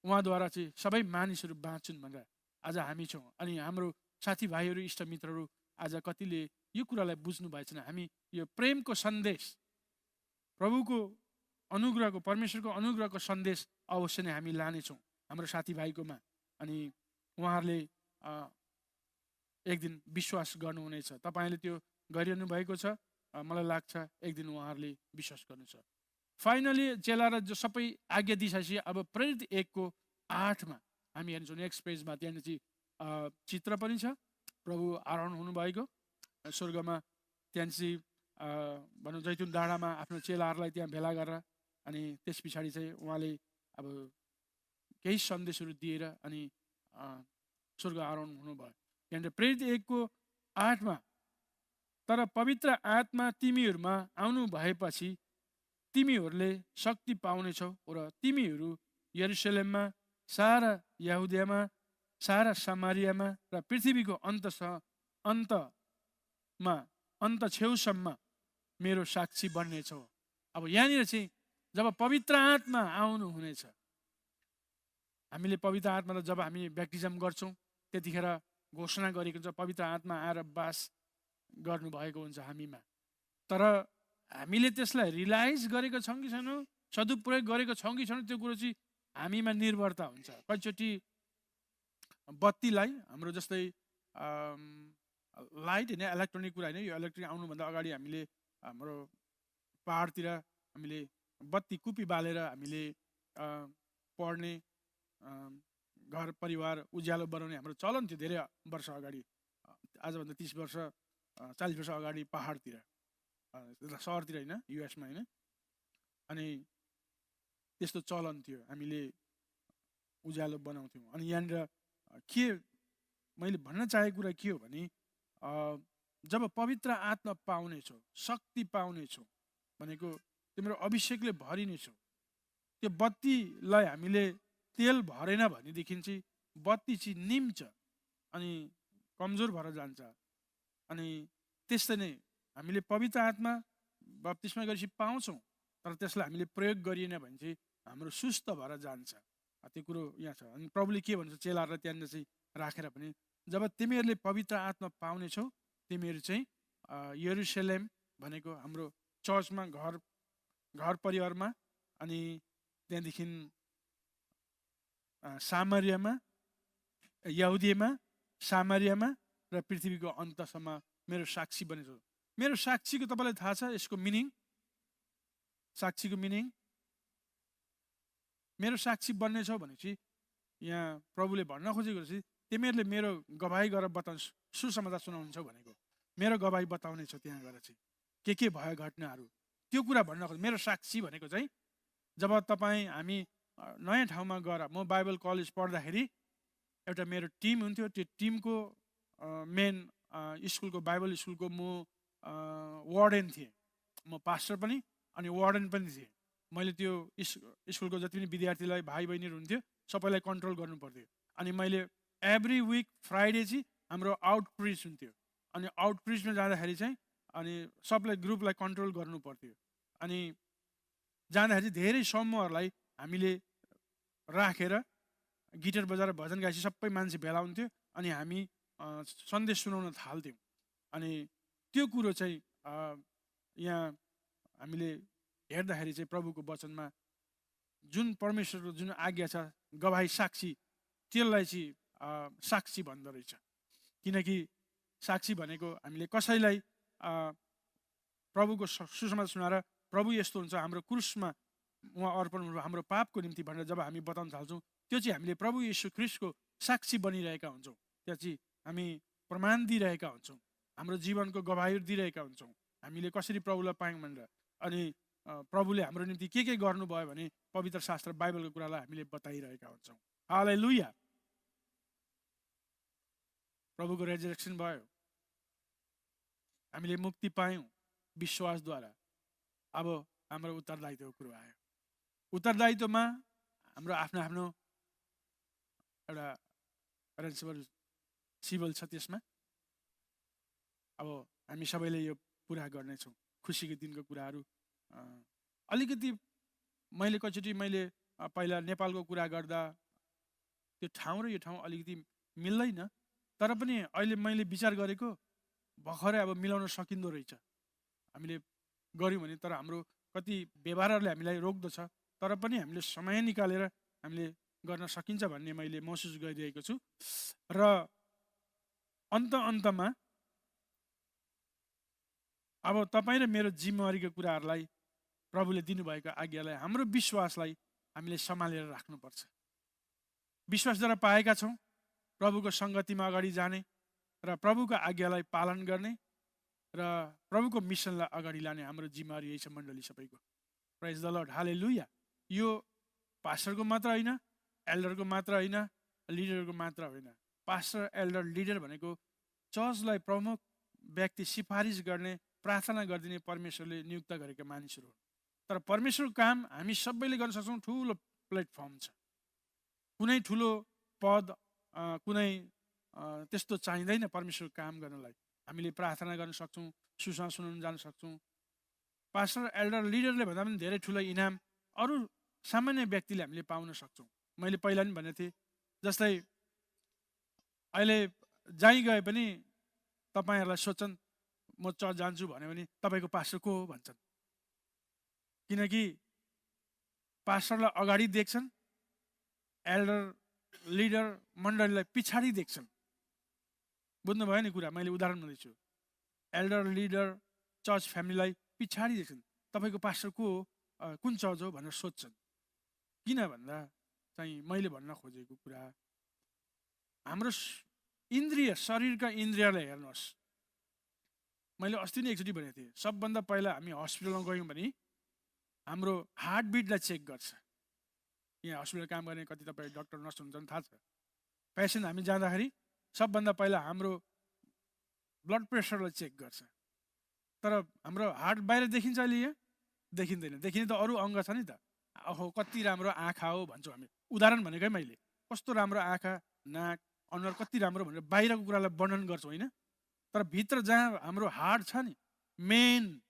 उहाँद्वारा चाहिँ सबै मानिसहरू बाँचुन् भनेर आज हामी छौँ। अनि हाम्रो साथीभाइहरू, इष्टमित्रहरू आज कतिले यो कुरालाई बुझ्नु भएको छैन। हामी यो प्रेमको सन्देश, प्रभुको अनुग्रहको, परमेश्वरको अनुग्रहको सन्देश अवश्य नै हामी लानेछौँ हाम्रो साथीभाइकोमा। अनि उहाँहरूले एक दिन विश्वास गर्नुहुनेछ। तपाईँले त्यो गरिरहनु भएको छ, मलाई लाग्छ एक दिन उहाँहरूले विश्वास गर्नु छ। फाइनली चेला र जो सबै आज्ञा दिइसकेपछि अब प्रेरित 1:8 हामी हेर्छौँ, नेक्स्ट पेजमा। त्यहाँनिर चाहिँ चित्र पनि छ, प्रभु आरोहण हुनुभएको स्वर्गमा। त्यहाँ चाहिँ भनौँ जैतुन डाँडामा आफ्नो चेलाहरूलाई त्यहाँ भेला गरेर अनि त्यस पछाडि चाहिँ उहाँले अब केही सन्देशहरू दिएर अनि स्वर्ग आरोहण हुनुभयो। त्यहाँनिर प्रेरित 1:8 तर पवित्र आत्मा तिमीहरूमा आउनु भएपछि तिमीहरूले शक्ति पाउनेछौ र तिमीहरू यरुशलेममा, सारा यहुदियामा, सारा समारियामा र पृथ्वीको अन्त छेउसम्म मेरो साक्षी बन्नेछौ। अब यहाँनिर चाहिँ जब पवित्र आत्मा आउनु हुनेछ, हामीले पवित्र आत्मालाई जब हामी ब्याप्टिजम गर्छौँ त्यतिखेर घोषणा गरेको हुन्छ, पवित्र आत्मा आएर बास गर्नुभएको हुन्छ हामीमा। तर हामीले त्यसलाई रियलाइज गरेको छौँ कि छैनौँ, सदुपयोग गरेको छौँ कि छैनौँ, त्यो कुरो चाहिँ हामीमा निर्भरता हुन्छ। कतिचोटि बत्तीलाई हाम्रो जस्तै लाइट होइन, इलेक्ट्रोनिक कुरा होइन, यो इलेक्ट्रिक आउनुभन्दा अगाडि हामीले हाम्रो पहाडतिर हामीले बत्ती कुपी बालेर हामीले पढ्ने, घर परिवार उज्यालो बनाउने हाम्रो चलन थियो धेरै वर्ष अगाडि। आजभन्दा 30 वर्ष 40 वर्ष अगाडि पहाडतिर, सहरतिर होइन, युएसमा होइन। अनि त्यस्तो चलन थियो, हामीले उज्यालो बनाउँथ्यौँ। अनि यहाँनिर के मैले भन्न चाहेको कुरा के हो भने, जब पवित्र आत्मा पाउनेछौ, शक्ति पाउनेछौ भनेको तिम्रो अभिषेकले भरिनेछौ। त्यो बत्तीलाई हामीले तेल भरेन भनेदेखि चाहिँ बत्ती चाहिँ निम्छ अनि कमजोर भएर जान्छ। अनि त्यस्तै नै हामीले पवित्र आत्मा बप्तिस्मा गरेपछि पाउँछौँ, तर त्यसलाई हामीले प्रयोग गरिएन भने चाहिँ हाम्रो सुस्त भएर जान्छ। त्यो कुरो यहाँ छ। अनि प्रभुले के भन्छ चेलाहरूलाई त्यहाँनिर चाहिँ राखेर पनि, जब तिमीहरूले पवित्र आत्मा पाउनेछौ तिमीहरू चाहिँ यरुशलेम भनेको हाम्रो चर्चमा, घर परिवारमा, अनि त्यहाँदेखि सामरियामा, यहुदियामा, सामरियामा र पृथ्वीको अन्तसम्म मेरो साक्षी बनेको। मेरो साक्षीको तपाईँलाई थाहा छ यसको मिनिङ? साक्षीको मिनिङ मेरो साक्षी बन्ने छौ भनेपछि यहाँ प्रभुले भन्न खोजेको चाहिँ तिमीहरूले मेरो गवाही गरेर बताउ, सुसमाचार सुनाउनुहुन्छ भनेको। मेरो गवाही बताउने छ त्यहाँ गएर चाहिँ के भयो घटनाहरू, त्यो कुरा भन्न खोज। मेरो साक्षी भनेको चाहिँ जब हामी नयाँ ठाउँमा गएर म बाइबल कलेज पढ्दाखेरि एउटा मेरो टिम हुन्थ्यो। त्यो टिमको मेन स्कुलको बाइबल स्कुलको म वार्डन थिएँ। म पास्टर पनि अनि वार्डन पनि थिएँ। मैले त्यो स्कुलको जति पनि विद्यार्थीलाई भाइ बहिनीहरू हुन्थ्यो सबैलाई कन्ट्रोल गर्नु पर्थ्यो। अनि मैले एभ्री विक फ्राइडे चाहिँ हाम्रो आउटरिच हुन्थ्यो। अनि आउटरिचमा जाँदाखेरि चाहिँ अनि सबलाई ग्रुपलाई कन्ट्रोल गर्नु पर्थ्यो। अनि जाँदाखेरि धेरै समूहहरूलाई हामीले राखेर गिटार बजाएर भजन गाएपछि सबै मान्छे भेला हुन्थ्यो अनि हामी सन्देश सुनाउन थाल्थ्यौँ। अनि त्यो कुरो चाहिँ यहाँ हामीले हेर्दाखेरि चाहिँ प्रभुको वचनमा जुन परमेश्वरको जुन आज्ञा छ गवाही साक्षी, त्यसलाई चाहिँ साक्षी भन्दो रहेछ। किनकि साक्षी भनेको हामीले कसैलाई प्रभुको सुसमाचार सुनाएर प्रभु यस्तो हुन्छ, हाम्रो क्रुसमा उहाँ अर्पण हुनुभयो हाम्रो पापको निम्ति भनेर जब हामी बताउन थाल्छौँ त्यो चाहिँ हामीले प्रभु येशू ख्रीष्टको साक्षी बनिरहेका हुन्छौँ। त्यहाँ चाहिँ हामी प्रमाण दिइरहेका हुन्छौँ, हाम्रो जीवनको गवाही दिइरहेका हुन्छौँ हामीले कसरी प्रभुलाई पायौँ भनेर। अनि प्रभुले हाम्रो निम्ति के गर्नुभयो भने पवित्र शास्त्र बाइबलको कुरालाई हामीले बताइरहेका हुन्छौँ। हालेलुया। प्रभुको रेजरेक्सन भयो, हामीले मुक्ति पायौँ विश्वासद्वारा। अब हाम्रो उत्तरदायित्वको कुरो आयो। उत्तरदायित्वमा हाम्रो आफ्नो आफ्नो एउटा सिबल छ। त्यसमा अब हामी सबैले यो पुरा गर्नेछौँ। खुसीको दिनको कुराहरू अलिकति मैले पहिला नेपालको कुरा गर्दा त्यो ठाउँ र यो ठाउँ अलिकति मिल्दैन, तर पनि अहिले मैले विचार गरेको भर्खरै अब मिलाउन सकिँदो रहेछ हामीले गऱ्यौँ भने। तर हाम्रो कति व्यवहारहरूले हामीलाई रोक्दछ, तर पनि हामीले समय निकालेर हामीले गर्न सकिन्छ भन्ने मैले महसुस गरिरहेको छु। र अन्तमा अब तपाईँ र मेरो जिम्मेवारीको कुराहरूलाई प्रभुले दिनुभएको आज्ञालाई, हाम्रो विश्वासलाई हामीले सम्हालेर राख्नुपर्छ। विश्वासद्वारा पाएका छौँ प्रभुको सङ्गतिमा अगाडि जाने र प्रभुको आज्ञालाई पालन गर्ने र प्रभुको मिसनलाई अगाडि लाने हाम्रो जिम्मेवारी यही छ मण्डली सबैको। प्रेज द लर्ड, हालेलुया। यो पास्टरको मात्र होइन, एल्डरको मात्र होइन, लिडरको मात्र होइन। पास्टर, एल्डर, लिडर भनेको चर्चलाई प्रमुख व्यक्ति, सिफारिस गर्ने, प्रार्थना गरिदिने परमेश्वरले नियुक्त गरेका मानिसहरू हुन्। तर परमेश्वरको काम हामी सबैले गर्न सक्छौँ। ठुलो प्लेटफर्म छ, कुनै ठुलो पद कुनै त्यस्तो चाहिँदैन परमेश्वरको काम गर्नलाई। हामीले प्रार्थना गर्न सक्छौँ, सुसमाचार सुनाउन जान सक्छौँ। पास्टर, एल्डर, लिडरले भन्दा पनि धेरै ठुलो इनाम अरू सामान्य व्यक्तिले हामीले पाउन सक्छौँ। मैले पहिला पनि भनेको थिएँ, जस्तै अहिले जहीँ गए पनि तपाईँहरूलाई सोध्छन् म चर्च जान्छु भन्यो भने तपाईँको पास्टर को हो भन्छन्। किनकि पास्टरलाई अगाडि देख्छन्, एल्डर, लिडर मण्डलीलाई पछाडि देख्छन्। बुझ्नुभयो नि कुरा? मैले उदाहरण दिँदैछु। एल्डर, लिडर, चर्च फ्यामिलीलाई पछाडि देख्छन्। तपाईँको पास्टर को हो, कुन चर्च हो भनेर सोध्छन्। किन भन्दा चाहिँ मैले भन्न खोजेको कुरा, हाम्रो इन्द्रिय, शरीरका इन्द्रियलाई हेर्नुहोस्। मैले अस्ति नै एकचोटि भनेको थिएँ, सबभन्दा पहिला हामी हस्पिटलमा गयौँ भने हाम्रो हार्ट बिटलाई चेक गर्छ। यहाँ हस्पिटल काम गर्ने कति तपाईँ डक्टर नर्स हुनुहुन्छ थाहा छ। पेसेन्ट हामी जाँदाखेरि सबभन्दा पहिला हाम्रो ब्लड प्रेसरलाई चेक गर्छ। तर हाम्रो हार्ट बाहिर देखिन्छ अहिले? यहाँ देखिँदैन। देखिने त अरू अङ्ग छ नि त। ओहो कति राम्रो आँखा हो भन्छौँ हामी। उदाहरण भनेकै मैले कस्तो राम्रो आँखा, नाक, अनुहार कति राम्रो भनेर बाहिरको कुरालाई वर्णन गर्छौँ होइन। तर भित्र जहाँ हाम्रो हार्ट छ नि मेन,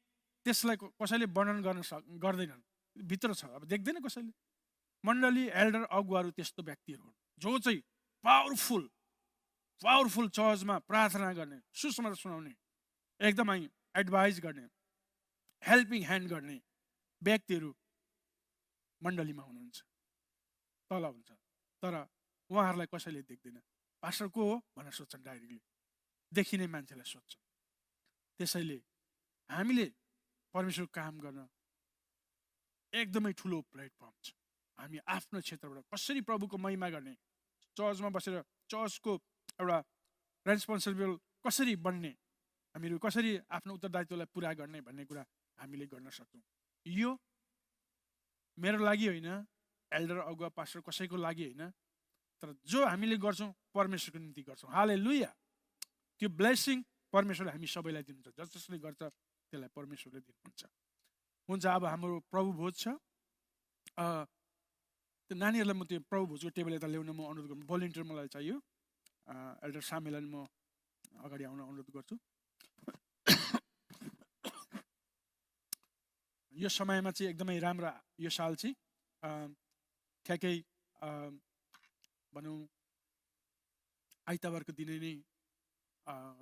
त्यसलाई कसैले वर्णन गर्दैनन्। भित्र छ, अब देख्दैन कसैले। मण्डली, एल्डर, अगुवाहरू त्यस्तो व्यक्तिहरू हुन् जो चाहिँ पावरफुल चर्चमा प्रार्थना गर्ने, सुसमाचार सुनाउने, एकदमै एडभाइस गर्ने, हेल्पिङ ह्यान्ड गर्ने व्यक्तिहरू मण्डलीमा हुनुहुन्छ, तल हुन्छ। तर उहाँहरूलाई कसैले देख्दैन। पास्टर को हो भनेर सोध्छन् डाइरेक्टली, देखिने मान्छेलाई सोध्छन्। त्यसैले हामीले परमेश्वरको काम गर्न एकदमै ठुलो प्लेटफर्म छ। हामी आफ्नो क्षेत्रबाट कसरी प्रभुको महिमा गर्ने, चर्चमा बसेर चर्चको एउटा रेस्पोन्सिबल कसरी बन्ने, हामीहरू कसरी आफ्नो उत्तरदायित्वलाई पुरा गर्ने भन्ने कुरा हामीले गर्न सक्छौँ। यो मेरो लागि होइन, एल्डर अगुवा पास्टर कसैको लागि होइन, तर जो हामीले गर्छौँ परमेश्वरको निम्ति गर्छौँ। हालेलुया। त्यो ब्लेसिङ परमेश्वरले हामी सबैलाई दिनुहुन्छ। जस जसले गर्छ त्यसलाई परमेश्वरले दिनुहुन्छ। हुन्छ, अब हाम्रो प्रभु भोज छ। त्यो नानीहरूलाई म त्यो प्रभु भोजको टेबल यता ल्याउन म अनुरोध गर्छु। भोलिन्टियर मलाई चाहियो। एल्डर सामेलाई म अगाडि आउन अनुरोध गर्छु। यो समयमा चाहिँ एकदमै राम्रो, यो साल चाहिँ ठ्याक्कै भनौँ आइतबारको दिनै नै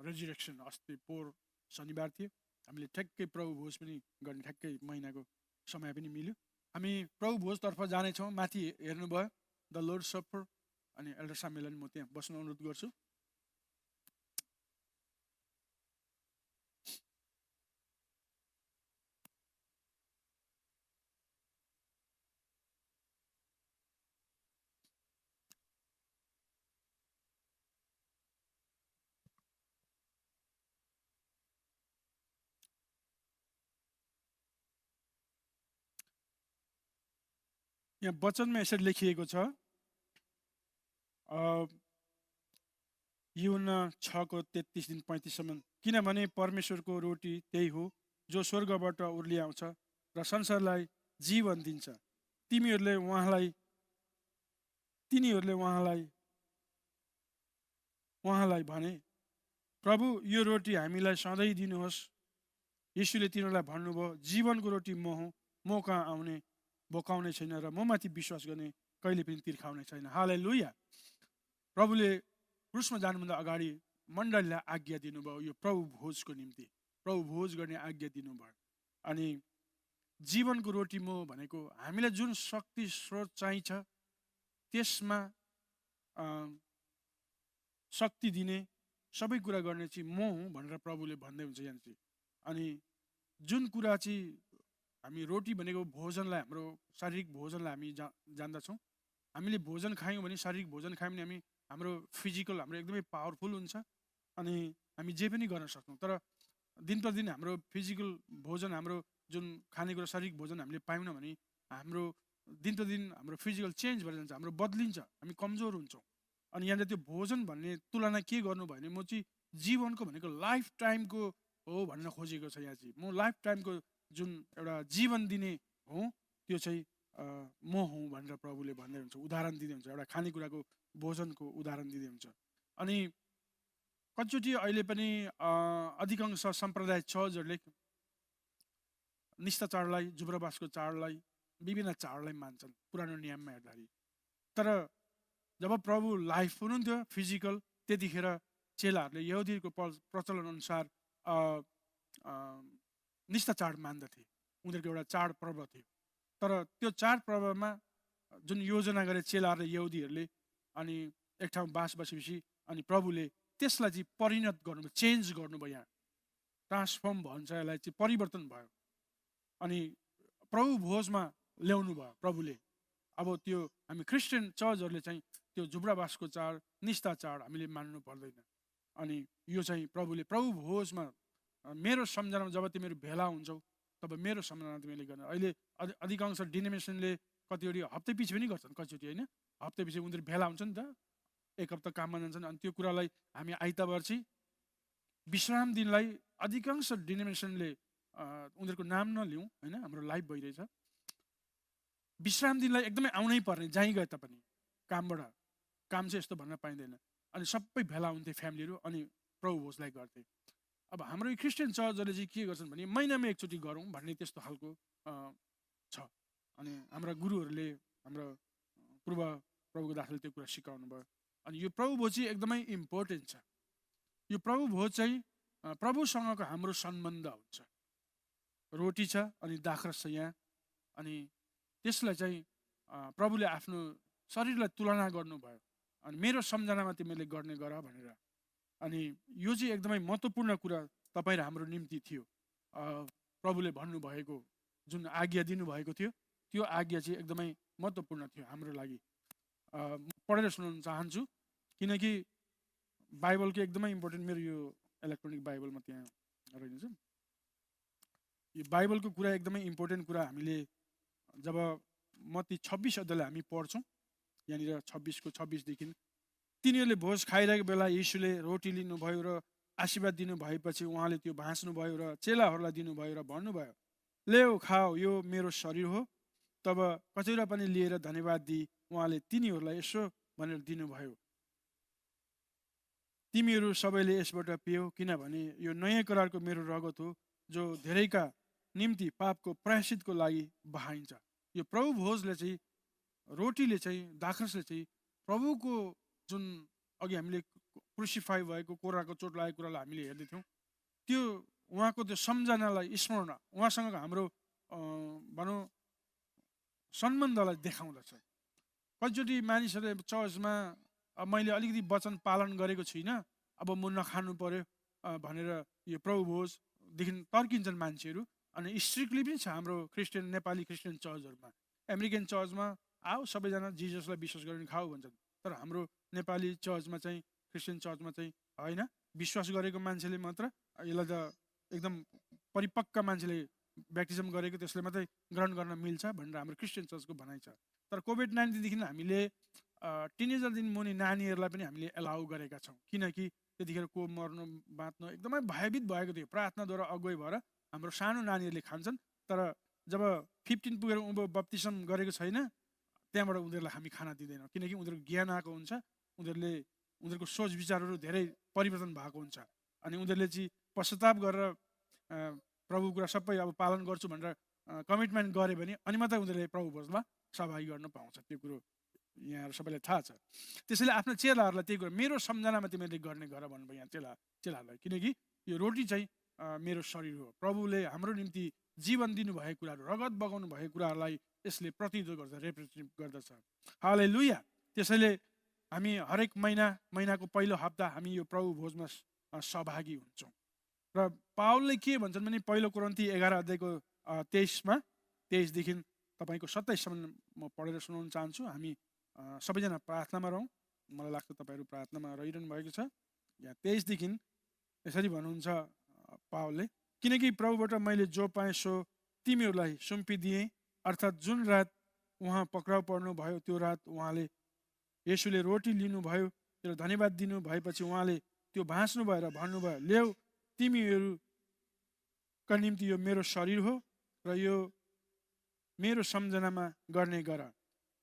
रेजुरेक्सन, अस्ति पोहोर शनिबार थियो। हामीले ठ्याक्कै प्रभु भोज पनि गर्ने ठ्याक्कै महिनाको समय पनि मिल्यो। हामी प्रभु भोजतर्फ जानेछौँ। माथि हेर्नुभयो द लोर्ड सपर, अनि एल्डर सामेलाई म त्यहाँ बस्न अनुरोध गर्छु। यहाँ वचनमा यसरी लेखिएको छ, यूहन्ना 6:33-35सम्म, किनभने परमेश्वरको रोटी त्यही हो जो स्वर्गबाट उर्ली आउँछ र संसारलाई जीवन दिन्छ। तिनीहरूले उहाँलाई भने, प्रभु यो रोटी हामीलाई सधैँ दिनुहोस्। यीशुले तिनीहरूलाई भन्नुभयो, जीवनको रोटी म हुँ, म कहाँ आउने भोकाउने छैन र म माथि विश्वास गर्ने कहिले पनि तिर्खाउने छैन। हालेलुया। प्रभुले क्रुसमा जानुभन्दा अगाडि मण्डलीलाई आज्ञा दिनुभयो यो प्रभु भोजको निम्ति, प्रभु भोज गर्ने आज्ञा दिनुभयो। अनि जीवनको रोटी म भनेको हामीलाई जुन शक्ति स्रोत चाहिन्छ त्यसमा शक्ति दिने, सबै कुरा गर्ने चाहिँ म हुँ भनेर प्रभुले भन्दै हुन्छ यहाँ चाहिँ। अनि जुन कुरा चाहिँ हामी रोटी भनेको भोजनलाई, हाम्रो शारीरिक भोजनलाई हामी जान्दछौँ। हामीले भोजन खायौँ भने, शारीरिक भोजन खायौँ भने हाम्रो फिजिकल हाम्रो एकदमै पावरफुल हुन्छ अनि हामी जे पनि गर्न सक्छौँ। तर दिन प्रतिदिन हाम्रो फिजिकल भोजन, हाम्रो जुन खानेकुरा शारीरिक भोजन हामीले पाएनौँ भने हाम्रो दिन प्रतिदिन हाम्रो फिजिकल चेन्ज भएर जान्छ, हाम्रो बदलिन्छ, हामी कमजोर हुन्छौँ। अनि यहाँनिर त्यो भोजन भन्ने तुलना के गर्नु भयो भने म चाहिँ जीवनको भनेको लाइफ टाइमको हो भन्न खोजेको छ। यहाँ चाहिँ म लाइफ टाइमको जुन एउटा जीवन दिने हुँ, त्यो चाहिँ म हुँ भनेर प्रभुले भन्दै हुन्छ, उदाहरण दिँदै हुन्छ, एउटा खानेकुराको भोजनको उदाहरण दिँदै हुन्छ। अनि कतिचोटि अहिले पनि अधिकांश सम्प्रदाय चर्चहरूले निस्ता चाडलाई, जुब्राबासको चाडलाई, विभिन्न चाडलाई मान्छन् पुरानो नियममा हेर्दाखेरि। तर जब प्रभु लाइफ हुनुहुन्थ्यो फिजिकल, त्यतिखेर चेलाहरूले यहुदीको प्रचलन अनुसार निस्ता चाड मान्दथे। उनीहरूको एउटा चाड पर्व थियो। तर त्यो चाड पर्वमा जुन योजना गरे चेलाहरूले, यहुदीहरूले, अनि एक ठाउँ बास बसेपछि अनि प्रभुले त्यसलाई चाहिँ परिणत गर्नुभयो, चेन्ज गर्नुभयो। यहाँ ट्रान्सफर्म भन्छ यसलाई, चाहिँ परिवर्तन भयो। अनि प्रभु भोजमा ल्याउनु भयो प्रभुले। अब त्यो हामी क्रिस्चियन चर्चहरूले चाहिँ त्यो जुब्राबासको चाड, निस्ता चाड हामीले मान्नु पर्दैन। अनि यो चाहिँ प्रभुले प्रभु भोजमा मेरो सम्झनामा जब तिमीहरू भेला हुन्छौ तब मेरो सम्झनामा तिमीले गर्न। अहिले अधिकांश डिनोमिनेसनले कतिवटा हप्ते पछि पनि गर्छन्, कतिचोटि होइन, हप्ते पछि उनीहरू भेला हुन्छ नि त, एक हप्ता काममा जान्छन्। अनि त्यो कुरालाई हामी आइतबार चाहिँ विश्राम दिनलाई अधिकांश डिनोमिनेसनले उनीहरूको नाम नलिउँ होइन, हाम्रो लाइभ भइरहेछ, विश्राम दिनलाई एकदमै आउनै पर्ने, जहीँ गए तापनि कामबाट, काम चाहिँ यस्तो भन्न पाइँदैन। अनि सबै भेला हुन्थे फ्यामिलीहरू, अनि प्रभु भोजलाई गर्थे। अब हाम्रो यो क्रिस्चियन चर्चहरूले चाहिँ के गर्छन् भने महिनामा एकचोटि गरौँ भन्ने त्यस्तो खालको छ। अनि हाम्रा गुरुहरूले, हाम्रो पूर्व प्रभुको दासले त्यो कुरा सिकाउनु भयो। अनि यो प्रभु भोज चाहिँ एकदमै इम्पोर्टेन्ट छ। यो प्रभु भोज चाहिँ प्रभुसँगको हाम्रो सम्बन्ध हुन्छ। रोटी छ अनि दाखरस छ यहाँ, अनि त्यसलाई चाहिँ प्रभुले आफ्नो शरीरलाई तुलना गर्नुभयो अनि मेरो सम्झनामा तिमीले गर्ने गर भनेर। अनि यो चाहिँ एकदमै महत्त्वपूर्ण कुरा तपाईँ र हाम्रो निम्ति थियो। प्रभुले भन्नुभएको जुन आज्ञा दिनुभएको थियो त्यो आज्ञा चाहिँ एकदमै महत्त्वपूर्ण थियो हाम्रो लागि। पढेर सुनाउन चाहन्छु किनकि बाइबलको एकदमै इम्पोर्टेन्ट, मेरो यो इलेक्ट्रोनिक बाइबलमा त्यहाँ रहेछ। यो बाइबलको कुरा एकदमै इम्पोर्टेन्ट कुरा। हामीले जब मत्ती 26 अध्यायलाई हामी पढ्छौँ, यहाँनिर 26 को 26 देखि तिनीहरूले भोज खाइरहेको बेला यीशुले रोटी लिनुभयो र आशीर्वाद दिनु भएपछि उहाँले त्यो भाँच्नुभयो र चेलाहरूलाई दिनुभयो र भन्नुभयो, ल्याऊ खाऊ, यो मेरो शरीर हो। तब कचौरा पनि लिएर धन्यवाद दिई उहाँले तिनीहरूलाई यसो भनेर दिनुभयो, तिमीहरू सबैले यसबाट पियो, किनभने यो नयाँ करारको मेरो रगत हो जो धेरैका निम्ति पापको प्रायश्चितको लागि बहाइन्छ। यो प्रभु भोजले चाहिँ, रोटीले चाहिँ, दाखरसले चाहिँ प्रभुको जुन अघि हामीले क्रुसिफाई भएको कोराको चोट लागेको कुरालाई हामीले हेर्दैथ्यौँ, त्यो उहाँको त्यो सम्झनालाई, स्मरण, उहाँसँग हाम्रो भनौँ सम्बन्धलाई देखाउँदछ। कतिचोटि मानिसहरूले चर्चमा मैले अलिकति वचन पालन गरेको छुइनँ, अब म नखानु पर्यो भनेर यो प्रभु भोजदेखि तर्किन्छन् मान्छेहरू। अनि स्ट्रिक्टली पनि छ हाम्रो क्रिस्चियन, नेपाली क्रिस्चियन चर्चहरूमा। अमेरिकन चर्चमा आऊ सबैजना जिजसलाई विश्वास गरेर खाऊ भन्छन्, तर हाम्रो नेपाली चर्चमा चाहिँ, क्रिस्चियन चर्चमा चाहिँ होइन, विश्वास गरेको मान्छेले मात्र यसलाई त एकदम परिपक्व मान्छेले ब्याप्टिजम गरेको त्यसले मात्रै ग्रहण गर्न मिल्छ भनेर हाम्रो क्रिस्चियन चर्चको भनाइ छ। तर कोभिड-19देखि हामीले टिनेजरदेखि मुनि नानीहरूलाई पनि हामीले एलाउ गरेका छौँ, किनकि त्यतिखेर को मर्नु बाँच्नु एकदमै भयभीत भएको थियो। प्रार्थनाद्वारा अगुवाई भएर हाम्रो सानो नानीहरूले खान्छन्, तर जब 15 पुगेर उँभो बप्तिजम गरेको छैन त्यहाँबाट उनीहरूलाई हामी खाना दिँदैनौँ, किनकि उनीहरूको ज्ञान आएको हुन्छ, उनीहरूको सोच विचारहरू धेरै परिवर्तन भएको हुन्छ। अनि उनीहरूले चाहिँ पश्चाताप गरेर प्रभु कुरा सबै अब पालन गर्छु भनेर कमिटमेन्ट गरे भने अनि मात्रै उनीहरूले प्रभु भोजमा सहभागी गर्न पाउँछ। त्यो कुरो यहाँहरू सबैलाई थाहा छ। त्यसैले आफ्नो चेलाहरूलाई त्यही कुरा मेरो सम्झनामा तिमीहरूले गर्ने गर भन्नुभयो यहाँ चेलाहरूलाई, किनकि यो रोटी चाहिँ मेरो शरीर हो। प्रभुले हाम्रो निम्ति जीवन दिनुभएको कुराहरू, रगत बगाउनु भएको कुराहरूलाई यसले प्रतिनिधित्व गर्छ, रिप्रेजेन्ट गर्दछ। हालेलुया। त्यसैले हामी हरेक महिनाको पहिलो हप्ता हामी यो प्रभु भोजमा सहभागी हुन्छौँ। र पावलले के भन्छन् भने पहिलो कोरिन्थी 11 अध्यायको 23देखि तपाईँको 27सम्म म पढेर सुनाउन चाहन्छु। हामी सबैजना प्रार्थनामा रहौँ। मलाई लाग्छ तपाईँहरू प्रार्थनामा रहिरहनु भएको छ। यहाँ 23देखि यसरी भन्नुहुन्छ पावलले, किनकि प्रभुबाट मैले जो पाएँ सो तिमीहरूलाई सुम्पिदिएँ, अर्थात् जुन रात उहाँ पक्राउ पर्नु भयो त्यो रात उहाँले येशूले रोटी लिनुभयो र धन्यवाद दिनु भएपछि उहाँले त्यो भाँच्नुभयो र भन्नुभयो, ल्याऊ तिमीहरूका निम्ति यो मेरो शरीर हो र यो मेरो सम्झनामा गर्ने गर।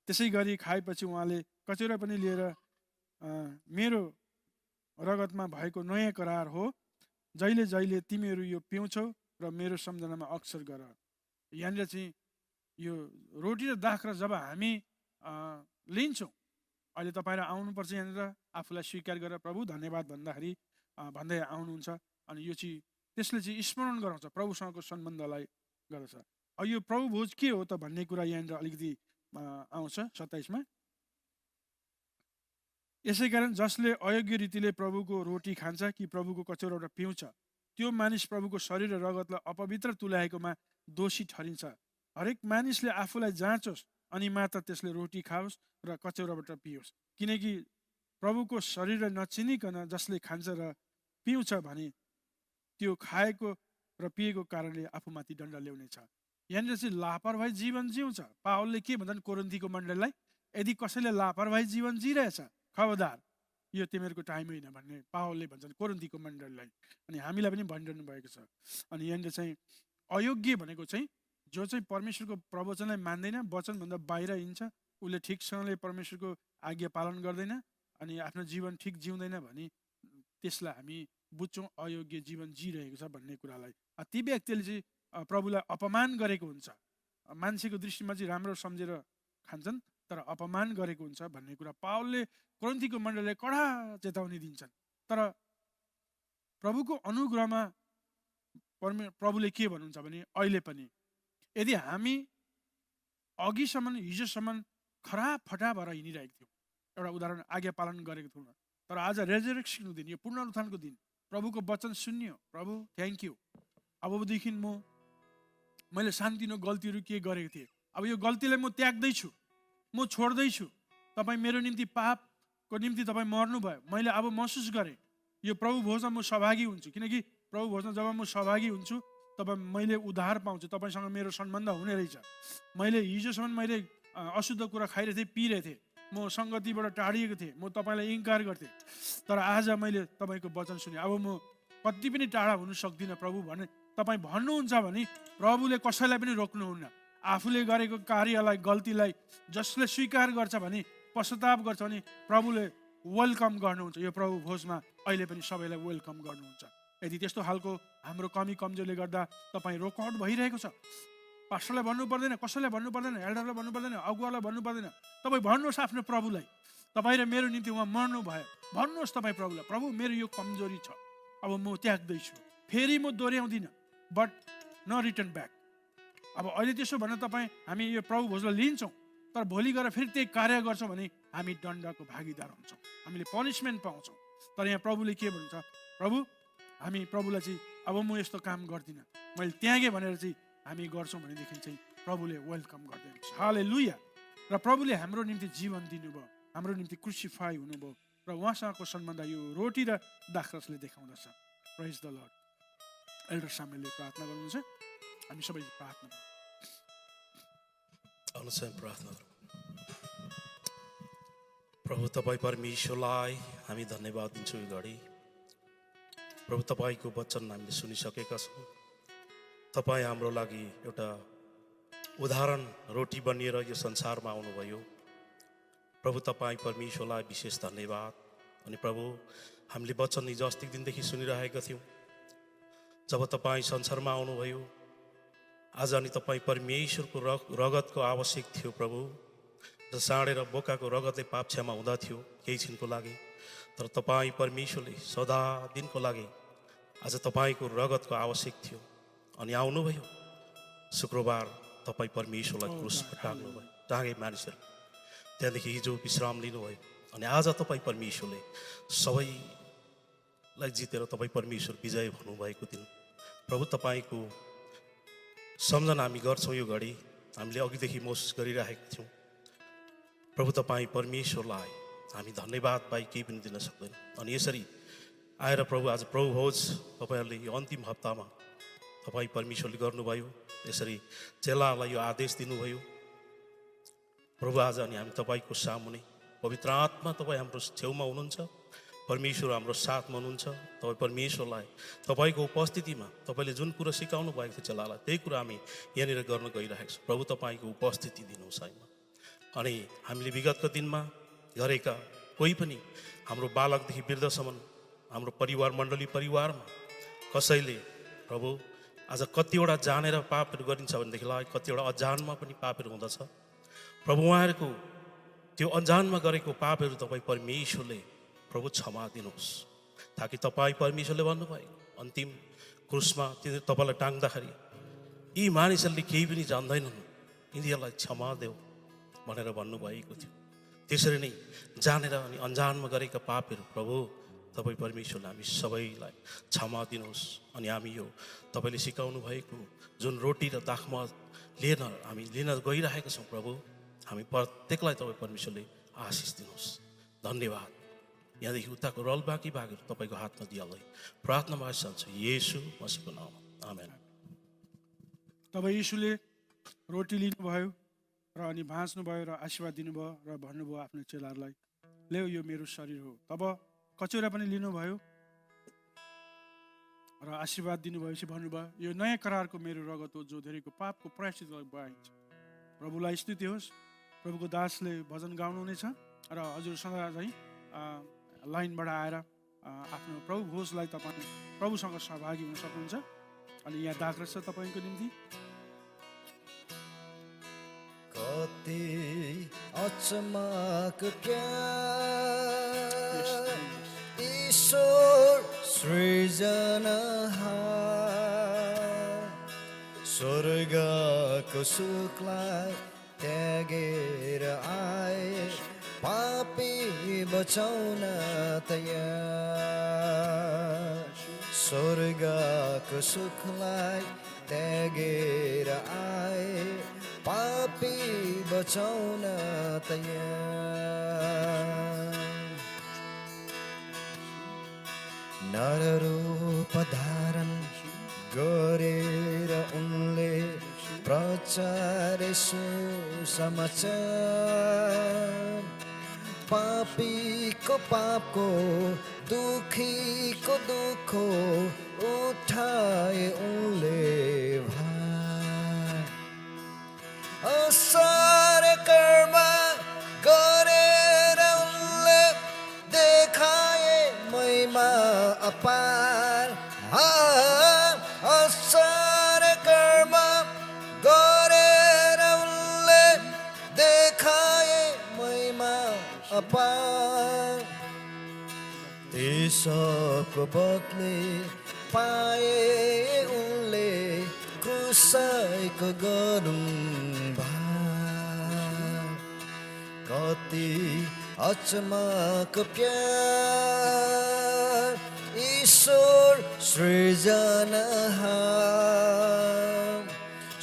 त्यसै गरी खाएपछि उहाँले कचौरा पनि लिएर, मेरो रगतमा भएको नयाँ करार हो, जहिले जहिले तिमीहरू यो पिउँछौ र मेरो सम्झनामा अक्सर गर। यहाँनिर चाहिँ यो रोटी र दाखरा जब हामी लिन्छौँ, अहिले तपाईँहरू आउनुपर्छ यहाँनिर, आफूलाई स्वीकार गरेर प्रभु धन्यवाद भन्दै आउनुहुन्छ। अनि यो चाहिँ त्यसले चाहिँ स्मरण गराउँछ, प्रभुसँगको सम्बन्धलाई गर्दछ। यो प्रभु भोज के हो त भन्ने कुरा यहाँनिर अलिकति आउँछ 27मा। यसै कारण जसले अयोग्य रीतिले प्रभुको रोटी खान्छ कि प्रभुको कचौरा पिउँछ, त्यो मानिस प्रभुको शरीर र रगतलाई अपवित्र तुल्याएकोमा दोषी ठहरिन्छ। हरेक मानिसले आफूलाई जाँचोस् अनि मात्र त्यसले रोटी खाओस् र कचौराबाट पियोस्, किनकि प्रभुको शरीरलाई नचिनिकन जसले खान्छ र पिउँछ भने त्यो खाएको र पिएको कारणले आफूमाथि दण्ड ल्याउनेछ। यहाँनिर चाहिँ लापरवाही जीवन जिउँछ। पावलले के भन्छन् कोरिन्थीको मण्डलीलाई, यदि कसैले लापरवाही जीवन जिरहेछ खबरदार, यो तिमीहरूको टाइम होइन भन्ने पावलले भन्छन् कोरिन्थीको मण्डलीलाई। अनि हामीलाई पनि भनिरहनु भएको छ। अनि यहाँनिर चाहिँ अयोग्य भनेको चाहिँ जो चाहिँ परमेश्वरको प्रवचनलाई मान्दैन, वचनभन्दा बाहिर हिँड्छ, उसले ठिकसँगले परमेश्वरको आज्ञा पालन गर्दैन अनि आफ्नो जीवन ठिक जिउँदैन भने त्यसलाई हामी बुझ्छौँ अयोग्य जीवन जिरहेको छ भन्ने कुरालाई। ती व्यक्तिले चाहिँ प्रभुलाई अपमान गरेको हुन्छ। मान्छेको दृष्टिमा चाहिँ राम्रो सम्झेर खान्छन् तर अपमान गरेको हुन्छ भन्ने कुरा पावलले कोरिन्थीको मण्डलीलाई कडा चेतावनी दिन्छन्। तर प्रभुको अनुग्रहमा प्रभुले के भन्नुहुन्छ भने अहिले पनि यदि हामी हिजोसम्म खराब फटा भएर हिँडिरहेको थियौँ। एउटा उदाहरण आज्ञा पालन गरेको थियौँ। तर आज रेजरेक्सनको दिन, यो पुनरुत्थानको दिन प्रभुको वचन सुन्यो। प्रभु थ्याङ्क यू, अबदेखि मैले सानोतिनो गल्तीहरू के गरेको थिएँ, अब यो गल्तीलाई म त्याग्दैछु, म छोड्दैछु। तपाईँ मेरो निम्ति पापको निम्ति तपाईँ मर्नुभयो, मैले अब महसुस गरेँ यो प्रभु भोजमा म सहभागी हुन्छु। किनकि प्रभु भोजमा जब म सहभागी हुन्छु तब मैले उद्धार पाउँछु, तपाईँसँग मेरो सम्बन्ध हुने रहेछ। मैले हिजोसम्म मैले अशुद्ध कुरा खाइरहेको थिएँ, पिइरहेको थिएँ, म सङ्गतिबाट टाढिएको थिएँ, म तपाईँलाई इन्कार गर्थेँ। तर आज मैले तपाईँको वचन सुनेँ, अब म कति पनि टाढा हुनु सक्दिनँ प्रभु भने तपाईँ भन्नुहुन्छ भने प्रभुले कसैलाई पनि रोक्नुहुन्न। आफूले गरेको कार्यलाई, गल्तीलाई जसले स्वीकार गर्छ भने, पश्चाताप गर्छ भने प्रभुले वेलकम गर्नुहुन्छ। यो प्रभु भोजमा अहिले पनि सबैलाई वेलकम गर्नुहुन्छ। यदि त्यस्तो खालको हाम्रो कमी कमजोरीले गर्दा तपाईँ रोकआउट भइरहेको छ, पास्टरलाई भन्नु पर्दैन, कसैलाई भन्नु पर्दैन, एल्डरलाई भन्नु पर्दैन, अगुवालाई भन्नु पर्दैन, तपाईँ भन्नुहोस् आफ्नो प्रभुलाई, तपाईँ र मेरो निम्ति उहाँ मर्नु भयो, भन्नुहोस् तपाईँ प्रभुलाई, प्रभु मेरो यो कमजोरी छ, अब म त्याग्दैछु, फेरि म दोहोऱ्याउँदिनँ, बट न रिटर्न ब्याक। अब अहिले त्यसो भने तपाईँ हामी यो प्रभु भोजलाई लिन्छौँ, तर भोलि गएर फेरि त्यही कार्य गर्छौँ भने हामी दण्डको भागीदार हुन्छौँ, हामीले पनिसमेन्ट पाउँछौँ। तर यहाँ प्रभुले के भन्छ, प्रभु हामी प्रभुलाई चाहिँ अब म यस्तो काम गर्दिनँ, मैले त्यागेँ भनेर चाहिँ हामी गर्छौँ भनेदेखि चाहिँ प्रभुले वेलकम गरिदिनुहुन्छ। हालेलुया। र प्रभुले हाम्रो निम्ति जीवन दिनुभयो, हाम्रो निम्ति क्रुसिफाई हुनुभयो, र उहाँसँगको सम्बन्ध यो रोटी र दाखरसले देखाउँदछ। प्रेज द लर्ड। एल्डर सामेलले प्रार्थना गर्नुहुन्छ, हामी सबै प्रार्थना गरौँ। प्रभु तपाईँ परमेश्वरलाई हामी धन्यवाद दिन्छौँ। यो घडी प्रभु तपाईँको वचन हामीले सुनिसकेका छौँ। तपाईँ हाम्रो लागि एउटा उदाहरण रोटी बनिएर यो संसारमा आउनुभयो। प्रभु तपाईँ परमेश्वरलाई विशेष धन्यवाद। अनि प्रभु हामीले वचन हिजो अस्तिको दिनदेखि सुनिरहेका थियौँ। जब तपाईँ संसारमा आउनुभयो आज, अनि तपाईँ परमेश्वरको रगतको आवश्यक थियो प्रभु, र साँडेर बोकाको रगतले पाप क्षमा हुँदा थियो केही छिनको लागि। तर तपाईँ परमेश्वरले सदा दिनको लागि आज तपाईँको रगतको आवश्यक थियो अनि आउनुभयो। शुक्रबार तपाईँ परमेश्वरलाई क्रुसमा टाँग्नुभयो, टाँगे मानिसहरू, त्यहाँदेखि हिजो विश्राम लिनुभयो। अनि आज तपाईँ परमेश्वरले सबैलाई जितेर तपाईँ परमेश्वर विजय भन्नुभएको दिन प्रभु तपाईँको सम्झना हामी गर्छौँ। यो घडी हामीले अघिदेखि महसुस गरिरहेका थियौँ। प्रभु तपाईँ परमेश्वरलाई हामी धन्यवाद बाहेक केही पनि दिन सक्दैन। अनि यसरी आएर प्रभु आज प्रभु भोज तपाईँहरूले यो अन्तिम हप्तामा तपाईँ परमेश्वरले गर्नुभयो। यसरी चेलाहरूलाई यो आदेश दिनुभयो प्रभु आज। अनि हामी तपाईँको सामुने पवित्र आत्मा तपाईँ हाम्रो छेउमा हुनुहुन्छ, परमेश्वर हाम्रो साथमा हुनुहुन्छ। तपाईँ परमेश्वरलाई तपाईँको उपस्थितिमा तपाईँले जुन कुरा सिकाउनु भएको थियो चेलालाई, त्यही कुरा हामी यहाँनिर गर्न गइरहेको छौँ। प्रभु तपाईँको उपस्थिति दिनुहोस् हामीमा। अनि हामीले विगतको दिनमा गरेका कोही पनि हाम्रो बालकदेखि वृद्धसम्म हाम्रो परिवार मण्डली परिवारमा कसैले प्रभु आज कतिवटा जानेर पापहरू गरिन्छ भनेदेखिलाई कतिवटा अजानमा पनि पापहरू हुँदछ। प्रभु उहाँहरूको त्यो अनजानमा गरेको पापहरू तपाईँ परमेश्वरले प्रभु क्षमा दिनुहोस्, ताकि तपाईँ परमेश्वरले भन्नुभयो अन्तिम क्रुसमा तपाईँलाई टाङ्दाखेरि यी मानिसहरूले केही पनि जान्दैनन्, यिनीहरूलाई क्षमा देऊ भनेर भन्नुभएको थियो। त्यसरी नै जानेर अनि अनजानमा गरेका पापहरू प्रभु तपाईँ परमेश्वरले हामी सबैलाई क्षमा दिनुहोस्। अनि हामी यो तपाईँले सिकाउनु भएको जुन रोटी र दाखमा हामी लिन गइरहेका छौँ प्रभु, हामी प्रत्येकलाई तपाईँ परमेश्वरले आशिष दिनुहोस्। धन्यवाद। यहाँदेखि उताको रलबाँकी भागहरू तपाईँको हातमा दिइहाल्दै प्रार्थना माग चाहन्छु येशू मसीहको नाममा, आमेन। तपाईँ यीशुले रोटी लिनुभयो र अनि भाँच्नुभयो र आशीर्वाद दिनुभयो र भन्नुभयो आफ्नो चेलाहरूलाई, ल्याऊ यो मेरो शरीर हो। तब कचौरा पनि लिनुभयो र आशीर्वाद दिनुभएपछि भन्नुभयो, यो नयाँ करारको मेरो रगत हो जो धेरैको पापको प्रायश्चित बहाइन्छ। प्रभुलाई स्तुति होस्। प्रभुको दासले भजन गाउनुहुनेछ र हजुर सदा चाहिँ लाइनबाट आएर आफ्नो प्रभु भोजलाई तपाईँ प्रभुसँग सहभागी हुन सक्नुहुन्छ। अनि यहाँ दाखरस छ तपाईँको निम्ति। कति अचम्मको ईश्वर सृजनहार, स्वर्गको सुखलाई त्यागेर आए पापी बचाउन तयार स्वर्गको सुखलाई त्यागेर आए पापी बचाउन तयार नररूप धारण गरेर उनले प्रचार सुसमाचार पापीको पापको दुखीको दुःख उठाए उनले भार असार कर्म गरेर उनले देखाए महिमा अपार असार कर्म गरेर उनले देखाए महिमा अपार त्यसको बदले पाए उनले क्रुसको गरुङ भार कति अचम्मको प्यार ईश्वर सृजनहार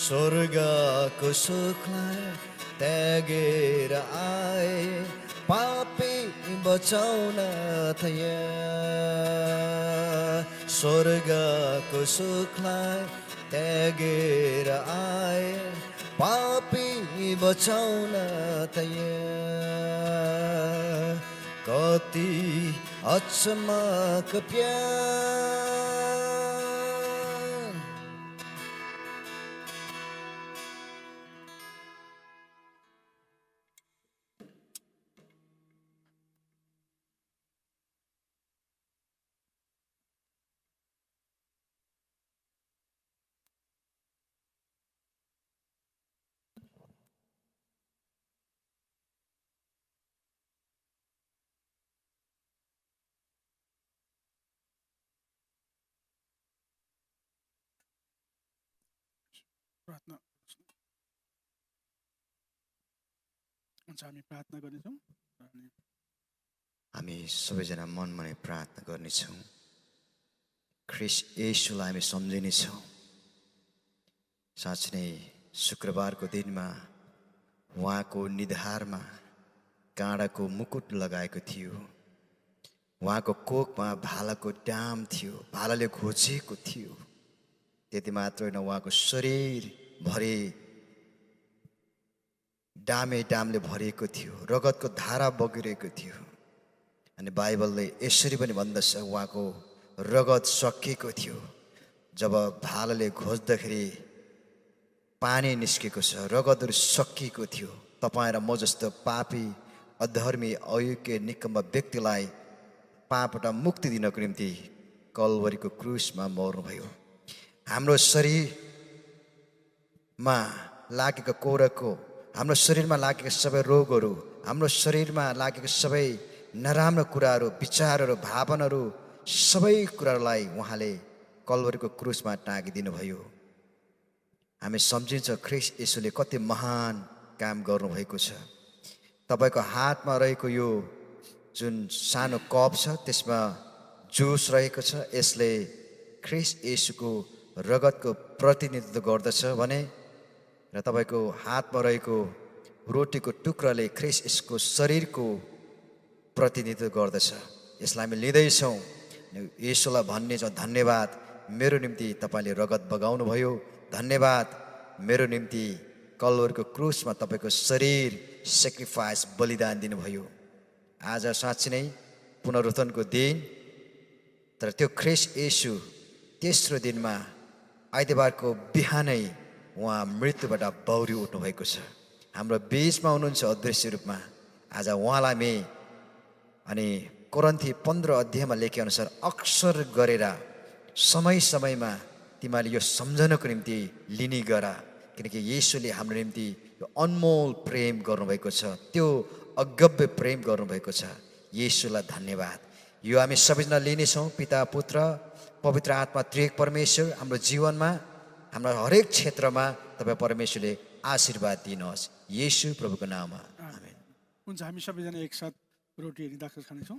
स्वर्गको सुखलाई त्यागेर आए पापी बचाउन तयार स्वर्गको सुखलाई त्यागेर आए पापी बचाउन तयार कति अचम्मको प्यार प्रार्थना हुन्छ हामी प्रार्थना गर्नेछौँ अनि हामी सबैजना मनमनै प्रार्थना गर्नेछौँ ख्रिस्ट येशूलाई हामी सम्झिनेछौँ साँच्चै नै शुक्रबारको दिनमा उहाँको निधारमा काँडाको मुकुट लगाएको थियो उहाँको कोखमा भालाको डाम थियो भालाले घोचेको थियो त्यति मात्र होइन उहाँको शरीरभरि डामले भरिएको थियो रगतको धारा बगिरहेको थियो अनि बाइबलले यसरी पनि भन्दछ उहाँको रगत सकिएको थियो जब भालाले घोच्दाखेरि पानी निस्केको छ रगतहरू सकिएको थियो तपाईँ र म जस्तो पापी अधर्मी अयोग्य निकम्मा व्यक्तिलाई पापबाट मुक्ति दिनको निम्ति कलवरीको क्रुसमा मर्नुभयो हाम्रो शरीरमा लागेको कोरको हाम्रो शरीरमा लागेका सबै रोगहरू हाम्रो शरीरमा लागेका सबै नराम्रो कुराहरू विचारहरू भावनाहरू सबै कुराहरूलाई उहाँले कलवरीको क्रुसमा टाँगिदिनु भयो हामी सम्झिन्छ ख्रिस्ट येशूले कति महान काम गर्नुभएको छ तपाईको हातमा रहेको यो जुन सानो कप छ त्यसमा जुस रहेको छ यसले ख्रिस्ट येशूको रगतको प्रतिनिधित्व गर्दछ भने र तपाईको हातमा रहेको रोटीको टुक्राले ख्रिस्ट यसको शरीरको प्रतिनिधित्व गर्दछ यसलाई हामी लिँदैछौँ येशूलाई भन्ने छ धन्यवाद मेरो निम्ति तपाईँले रगत बगाउनु भयो धन्यवाद मेरो निम्ति कलवरको क्रुसमा तपाईँको शरीर सेक्रिफाइस बलिदान दिनुभयो आज साँच्चै नै पुनरुत्थानको दिन तर त्यो ख्रिस्ट येशू तेस्रो दिनमा आइतबारको बिहानै उहाँ मृत्युबाट बौरी उठ्नु भएको छ हाम्रो बीचमा हुनुहुन्छ अदृश्य रूपमा आज उहाँलाई हामी अनि कोरिन्थी 15 अध्यायमा लेखे अनुसार अक्सर गरेर समय समयमा तिमीले यो सम्झनको निम्ति लिने गर किनकि येशूले हाम्रो निम्ति यो अनमोल प्रेम गर्नुभएको छ त्यो अगम्य प्रेम गर्नुभएको छ येशूलाई धन्यवाद यो हामी सबैजना लिनेछौँ पिता पुत्र पवित्र आत्मा त्रिएक परमेश्वर हाम्रो जीवनमा हाम्रो हरेक क्षेत्रमा तपाईँ परमेश्वरले आशीर्वाद दिनुहोस् येशू प्रभुको नाममा आमेन। हुन्छ हामी सबैजना एकसाथ रोटी अनि दाखरस खानेछौँ।